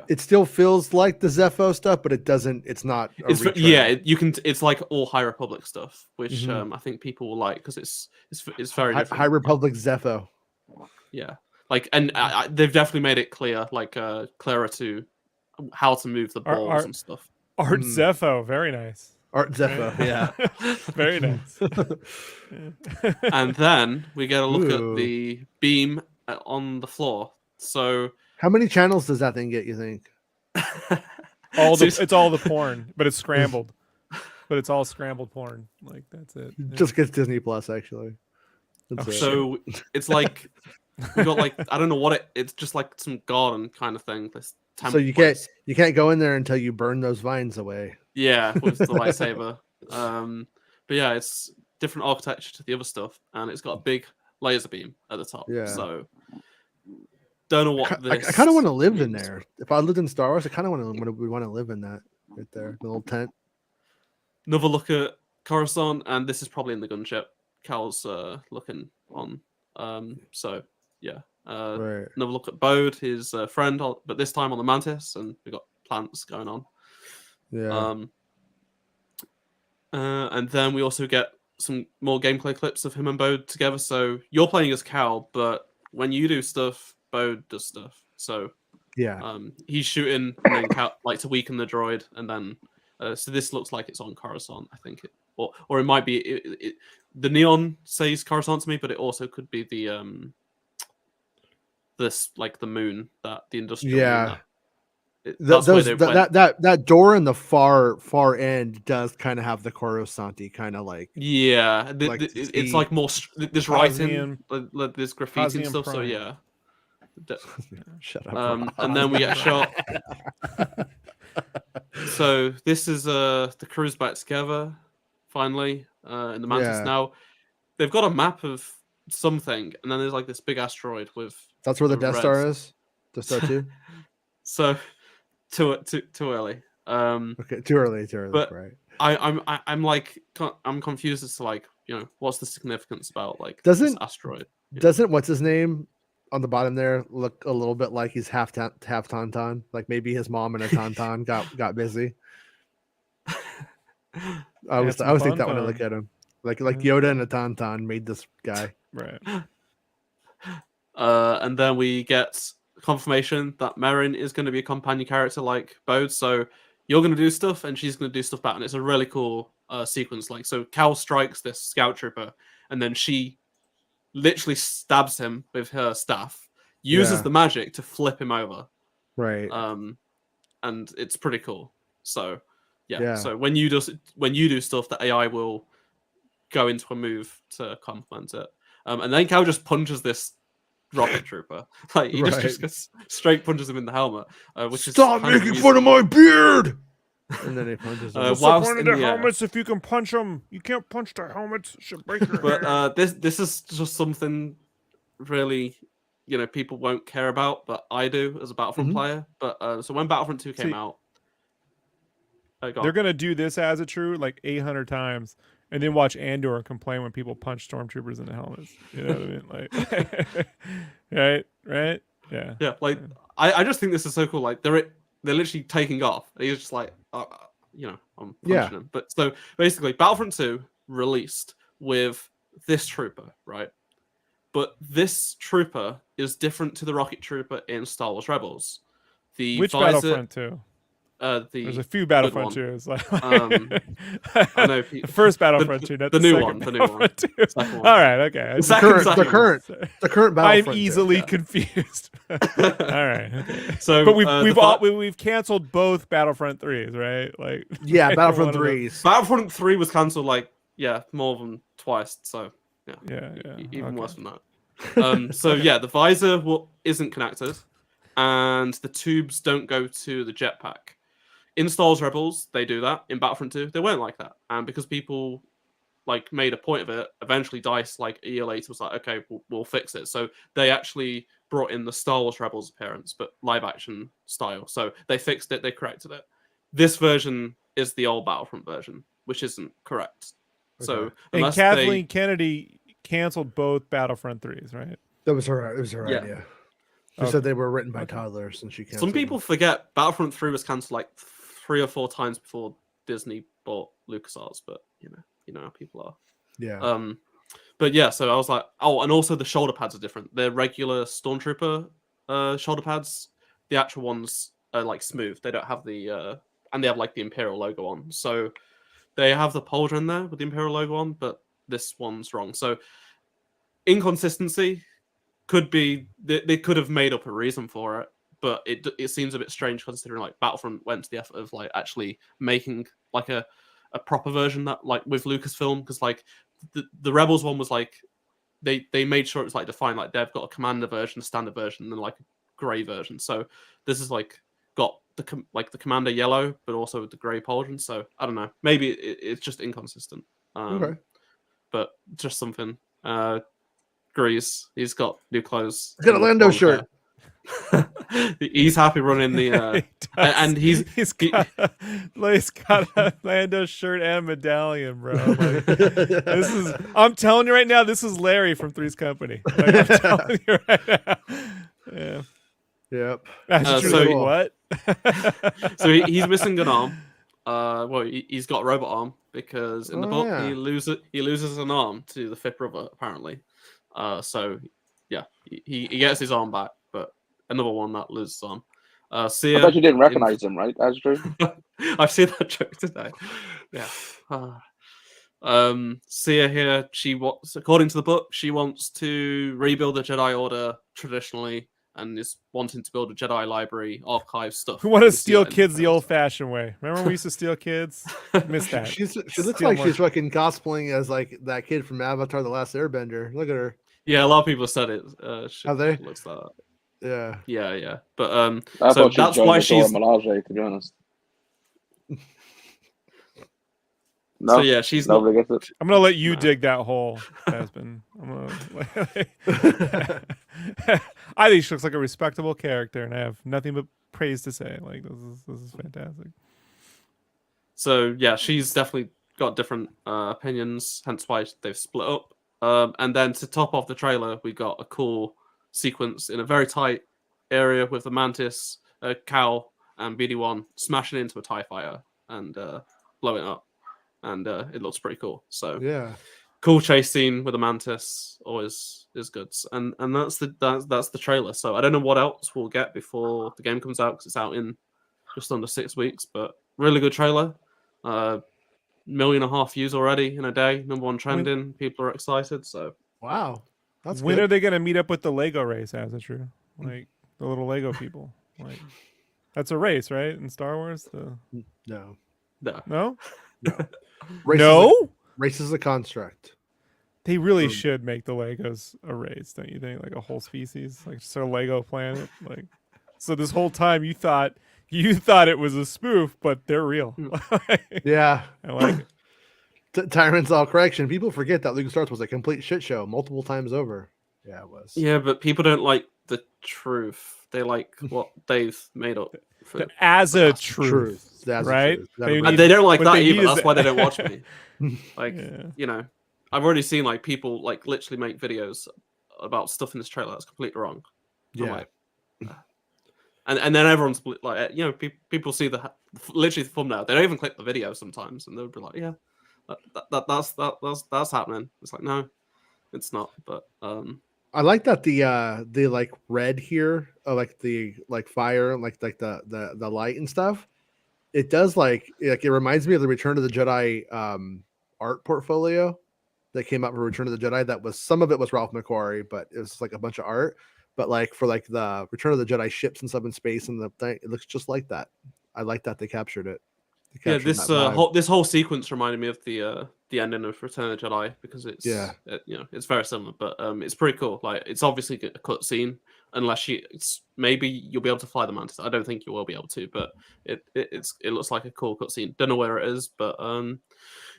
it still feels like the Zepho stuff, but it doesn't. It's not. You can. It's like all High Republic stuff, which I think people will like because it's very different. High Republic Zepho. Yeah, like, and they've definitely made it clear, like clearer to how to move the balls and stuff. Art Zepho, very nice. Art Zepho, yeah. Very nice. And then we get a look Ooh. at the beam on the floor. So How many channels does that thing get, you think? It's all the porn, but it's scrambled. But it's all scrambled porn. Like, that's it. Yeah. Just gets Disney Plus, actually. That's it. So it's like we got like, I don't know what it's just like some garden kind of thing. This So you can't go in there until you burn those vines away. Yeah, with the lightsaber. But yeah, it's different architecture to the other stuff, and it's got a big laser beam at the top. Yeah. So don't know what I kind of want to live in there. If I lived in Star Wars, I kind of want to live in that right there, the little tent. Another look at Coruscant, and this is probably in the gunship. Cal's looking on. So yeah. Right. Another look at Bode, his friend, but this time on the Mantis, and we got plants going on. Yeah. And then we also get some more gameplay clips of him and Bode together. So you're playing as Cal, but when you do stuff, Bode does stuff. So yeah. He's shooting and then Cal, like to weaken the droid, and then so this looks like it's on Coruscant, I think, or it might be the neon says Coruscant to me, but it also could be the this like the moon, that the industrial moon, that door in the far end does kind of have the Coruscant-y kind of like it's like more this writing, this graffiti and stuff. Prime. So yeah. Shut up. And then we get a shot. So this is the crew's back together finally in the Mantis. Yeah. Now they've got a map of something, and then there's like this big asteroid with. That's where the Death red. Star is. Death Star 2. So too early. Okay, too early. But right. I'm confused as to like, you know, what's the significance about like Doesn't this asteroid? Doesn't what's his name on the bottom there look a little bit like he's half Tauntaun? Like maybe his mom and a Tauntaun got busy. I always think that when I look at him, like Yoda and a Tauntaun made this guy. Right. And then we get confirmation that Merrin is going to be a companion character like Bode. So you're going to do stuff, and she's going to do stuff back, and it's a really cool sequence. Like, so Cal strikes this scout trooper, and then she literally stabs him with her staff, uses the magic to flip him over. Right. And it's pretty cool. So Yeah. So when you do stuff, the AI will go into a move to complement it. And then Cal just punches this rocket trooper. Like he just straight punches him in the helmet. Which Stop is making fun of my beard. And then he punches him. What's the point of the helmets if you can punch them? You can't punch the helmets. Should break your But this is just something really, you know, people won't care about, but I do as a Battlefront player. But so when Battlefront 2 came out, they're gonna do this as a true like 800 times, and then watch Andor complain when people punch stormtroopers in the helmets. You know what I mean? Like, right? Yeah. Yeah. Like I just think this is so cool. Like they're literally taking off. He's just like, you know, I'm punching him. But so basically, Battlefront 2 released with this trooper, right? But this trooper is different to the rocket trooper in Star Wars Rebels. Which Battlefront 2? There's a few Battlefront 2s. I know the first Battlefront 2, not the new one. Second The new one. Second one. All right, okay. The current Battlefront. I'm easily confused. All right. Okay. So, but we've canceled both Battlefront 3s, right? Like Battlefront 3s. Battlefront 3 was cancelled more than twice. So yeah. Even worse than that. So the visor isn't connected, and the tubes don't go to the jetpack. In Star Wars Rebels, they do that. In Battlefront 2, they weren't like that. And because people made a point of it, eventually DICE a year later was like, okay, we'll fix it. So they actually brought in the Star Wars Rebels appearance, but live action style. So they fixed it, they corrected it. This version is the old Battlefront version, which isn't correct. Okay. So and Kathleen Kennedy canceled both Battlefront 3s, right? That was her. It was her idea. She said they were written by toddlers, and she canceled. Some people forget Battlefront 3 was cancelled 3 or 4 times before Disney bought LucasArts, but you know how people are. Yeah. But yeah, so I was like, oh, and also the shoulder pads are different. They're regular Stormtrooper shoulder pads. The actual ones are like smooth. They don't have the and they have like the Imperial logo on. So they have the pauldron there with the Imperial logo on, but this one's wrong. So inconsistency could be they could have made up a reason for it, but it seems a bit strange considering like Battlefront went to the effort of like actually making like a proper version that like with Lucasfilm, because like the Rebels one was like they made sure it was like defined, like they've got a commander version, a standard version, and then like a grey version. So this is like got the commander yellow, but also with the grey pauldron. So I don't know, maybe it's just inconsistent. Okay. But just something. Grease, he's got new clothes. He's got a Lando shirt. He's happy running the and he's got a Lando shirt and medallion, bro. Like, I'm telling you right now, this is Larry from Three's Company. Like, I'm telling you right now. Yeah. Yep. That's true. So what? So he's missing an arm. Well, he's got a robot arm because in the book yeah. he loses an arm to the fifth brother apparently. So yeah, he gets his arm back, but another one that loses arm. I bet you didn't recognize him, right, Astro? I've seen that joke today. Yeah. Sia here, according to the book, she wants to rebuild the Jedi Order traditionally and is wanting to build a Jedi library, archive stuff. We want to steal kids the old-fashioned way. Remember we used to steal kids? Miss that. She looks like she's fucking cosplaying as like that kid from Avatar: The Last Airbender. Look at her. Yeah, a lot of people said it. Have they? Looks like that. Yeah. Yeah. But so that's why she's Melage, to be honest. No, so yeah, she's nobody gets it. I'm gonna let you dig that hole, Desmond. I think she looks like a respectable character, and I have nothing but praise to say. Like this is fantastic. So yeah, she's definitely got different opinions, hence why they've split up. And then to top off the trailer, we got a cool sequence in a very tight area with the Mantis, Cal, and BD-1 smashing into a TIE fighter and blowing it up. And it looks pretty cool. So yeah, cool chase scene with a Mantis always is good. And that's the trailer. So I don't know what else we'll get before the game comes out because it's out in just under 6 weeks. But really good trailer. 1.5 million views already in a day. #1 trending. People are excited. So wow, that's when good. are they gonna meet up with the Lego race? As it's true, like the little Lego people. Like that's a race, right? In Star Wars, No. Race is a construct. They really should make the Legos a race, don't you think? Like a whole species, like just a Lego planet. Like, so this whole time you thought it was a spoof, but they're real. Yeah, I like it. Tyrant's all correction. People forget that LucasArts was a complete shit show multiple times over. Yeah, it was. Yeah, but people don't like the truth. They like what they've made up. As a truth. That's right? And they don't like that either. That's why they don't watch me. Like, you know, I've already seen like people like literally make videos about stuff in this trailer that's completely wrong. Yeah. And then everyone's like, you know, people see literally the thumbnail. They don't even click the video sometimes, and they'll be like, yeah, that's happening. It's like, no, it's not. But I like that the like red here, like the fire, like the light and stuff. It does like it reminds me of the Return of the Jedi art portfolio that came out for Return of the Jedi. That was some of it was Ralph McQuarrie, but it was like a bunch of art. But like for like the Return of the Jedi ships and stuff in space and the thing, it looks just like that. I like that they captured it. Yeah, this whole sequence reminded me of the ending of Return of the Jedi because it's it's very similar, but it's pretty cool. Like it's obviously a cut scene unless maybe you'll be able to fly the Mantis. I don't think you will be able to, but it looks like a cool cut scene. Don't know where it is, but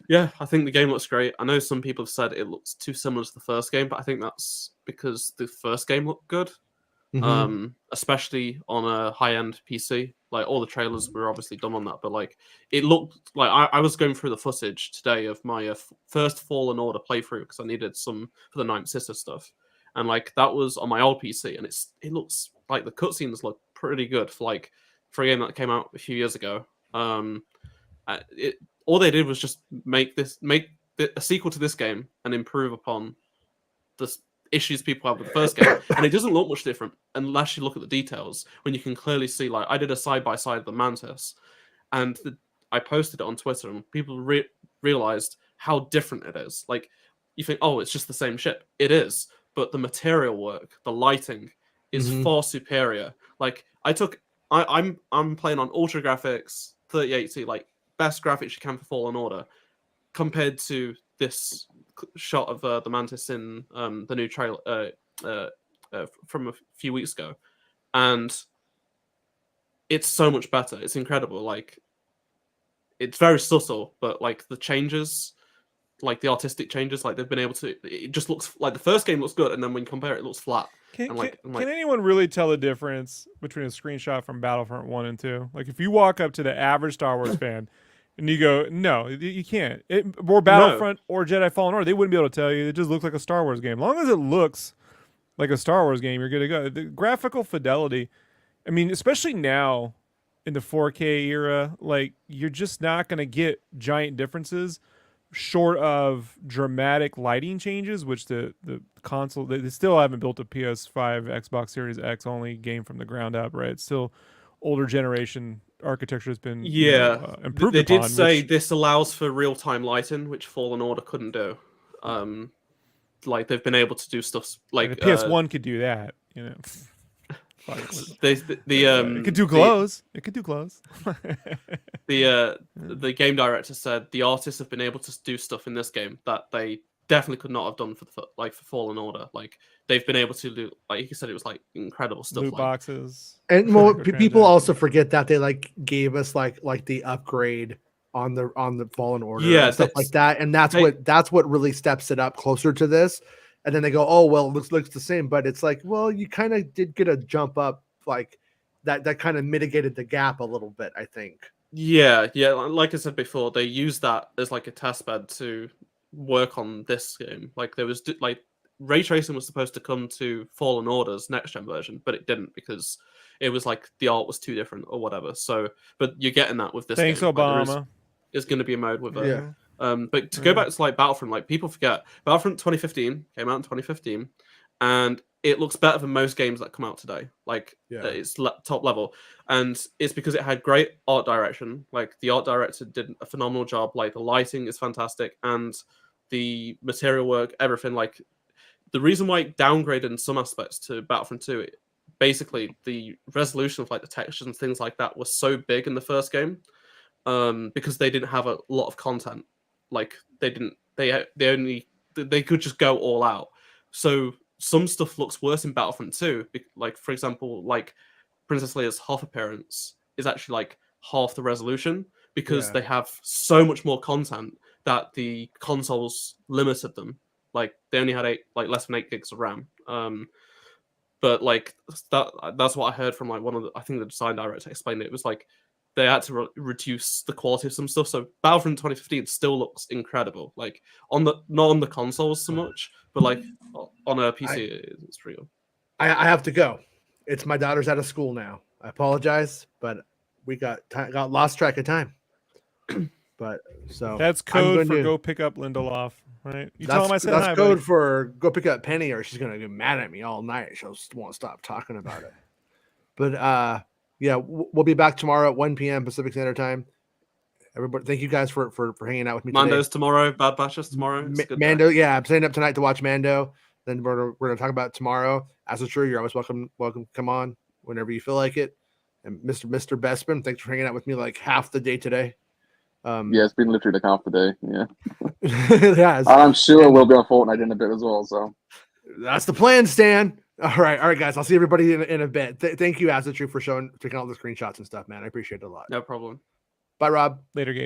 yeah, I think the game looks great. I know some people have said it looks too similar to the first game, but I think that's because the first game looked good. Especially on a high-end PC. Like all the trailers were obviously done on that, but like it looked like I was going through the footage today of my first Fallen Order playthrough because I needed some for the Ninth Sister stuff, and like that was on my old PC, and it looks like the cutscenes look pretty good for a game that came out a few years ago. All they did was just make a sequel to this game and improve upon issues people have with the first game, and it doesn't look much different unless you look at the details. When you can clearly see, like, I did a side by side of the Mantis, and I posted it on Twitter, and people realized how different it is. Like, you think, oh, it's just the same ship. It is, but the material work, the lighting, is far superior. Like, I'm playing on ultra graphics, 3080, like best graphics you can for Fallen Order, compared to this shot of the Mantis in the new trailer from a few weeks ago, and it's so much better. It's incredible. Like, it's very subtle, but like the changes, like the artistic changes, like they've been able to. It just looks like the first game looks good, and then when you compare it, it looks flat. Can anyone really tell the difference between a screenshot from Battlefront 1 and 2? Like, if you walk up to the average Star Wars fan and you go, no, you can't. Or Battlefront or Jedi Fallen Order, they wouldn't be able to tell you. It just looks like a Star Wars game. As long as it looks like a Star Wars game, you're good to go. The graphical fidelity, I mean, especially now in the 4K era, like, you're just not going to get giant differences short of dramatic lighting changes, which the console, they still haven't built a PS5, Xbox Series X only game from the ground up, right? It's still older generation architecture has been improved They upon, did say this allows for real-time lighting, which Fallen Order couldn't do. Like, they've been able to do stuff like the PS1 could do that, you know. It could do clothes. It could do clothes. The game director said the artists have been able to do stuff in this game that they definitely could not have done for for Fallen Order. Like, they've been able to do, like he said, it was like incredible stuff. Loot boxes. And well, people also forget that they like gave us like the upgrade on the Fallen Order, and stuff like that, and that's what really steps it up closer to this. And then they go, oh, well, it looks the same. But it's like, well, you kind of did get a jump up, like that kind of mitigated the gap a little bit, I think. Yeah. Like I said before, they used that as like a test bed to work on this game. Like, there was like ray tracing was supposed to come to Fallen Order's next gen version, but it didn't because it was like the art was too different or whatever. So, but you're getting that with this. Thanks, game. Obama. Like, is going to be a mode with it. Yeah. But to go back to like Battlefront, like, people forget Battlefront 2015 came out in 2015, and it looks better than most games that come out today. Like, it's top level, and it's because it had great art direction. Like, the art director did a phenomenal job. Like, the lighting is fantastic, and the material work, everything. Like, the reason why it downgraded in some aspects to Battlefront 2, basically the resolution of like the textures and things like that was so big in the first game, because they didn't have a lot of content. Like, they could just go all out. So some stuff looks worse in Battlefront 2. Like, for example, like Princess Leia's Hoth appearance is actually like half the resolution because they have so much more content that the consoles limited them. Like, they only had less than 8 gigs of RAM. But like that's what I heard from like I think the design director explained it. It was like they had to reduce the quality of some stuff. So Battlefront 2015 still looks incredible. Like, not on the consoles so much, but like on a PC, it's real. I have to go. It's my daughter's out of school now. I apologize, but we got lost track of time. But so that's code for go pick up Lindelof, right? You tell him I said hi. That's code for go pick up Penny, or she's gonna get mad at me all night. She'll won't stop talking about it. But yeah, we'll be back tomorrow at 1 p.m. Pacific Standard Time. Everybody, thank you guys for hanging out with me. Mando's today. Tomorrow, Bad Batches tomorrow. Mando, yeah, I'm staying up tonight to watch Mando. Then we're gonna talk about it tomorrow. As it's true, you're always welcome. Come on whenever you feel like it. And Mr. Bespin, thanks for hanging out with me like half the day today. Yeah, it's been literally like half the day. Yeah. Yeah, I'm sure we'll be on Fortnite in a bit as well. So that's the plan, Stan. All right, guys. I'll see everybody in a bit. Thank you, As True, for taking all the screenshots and stuff, man. I appreciate it a lot. No problem. Bye, Rob. Later, Gabe.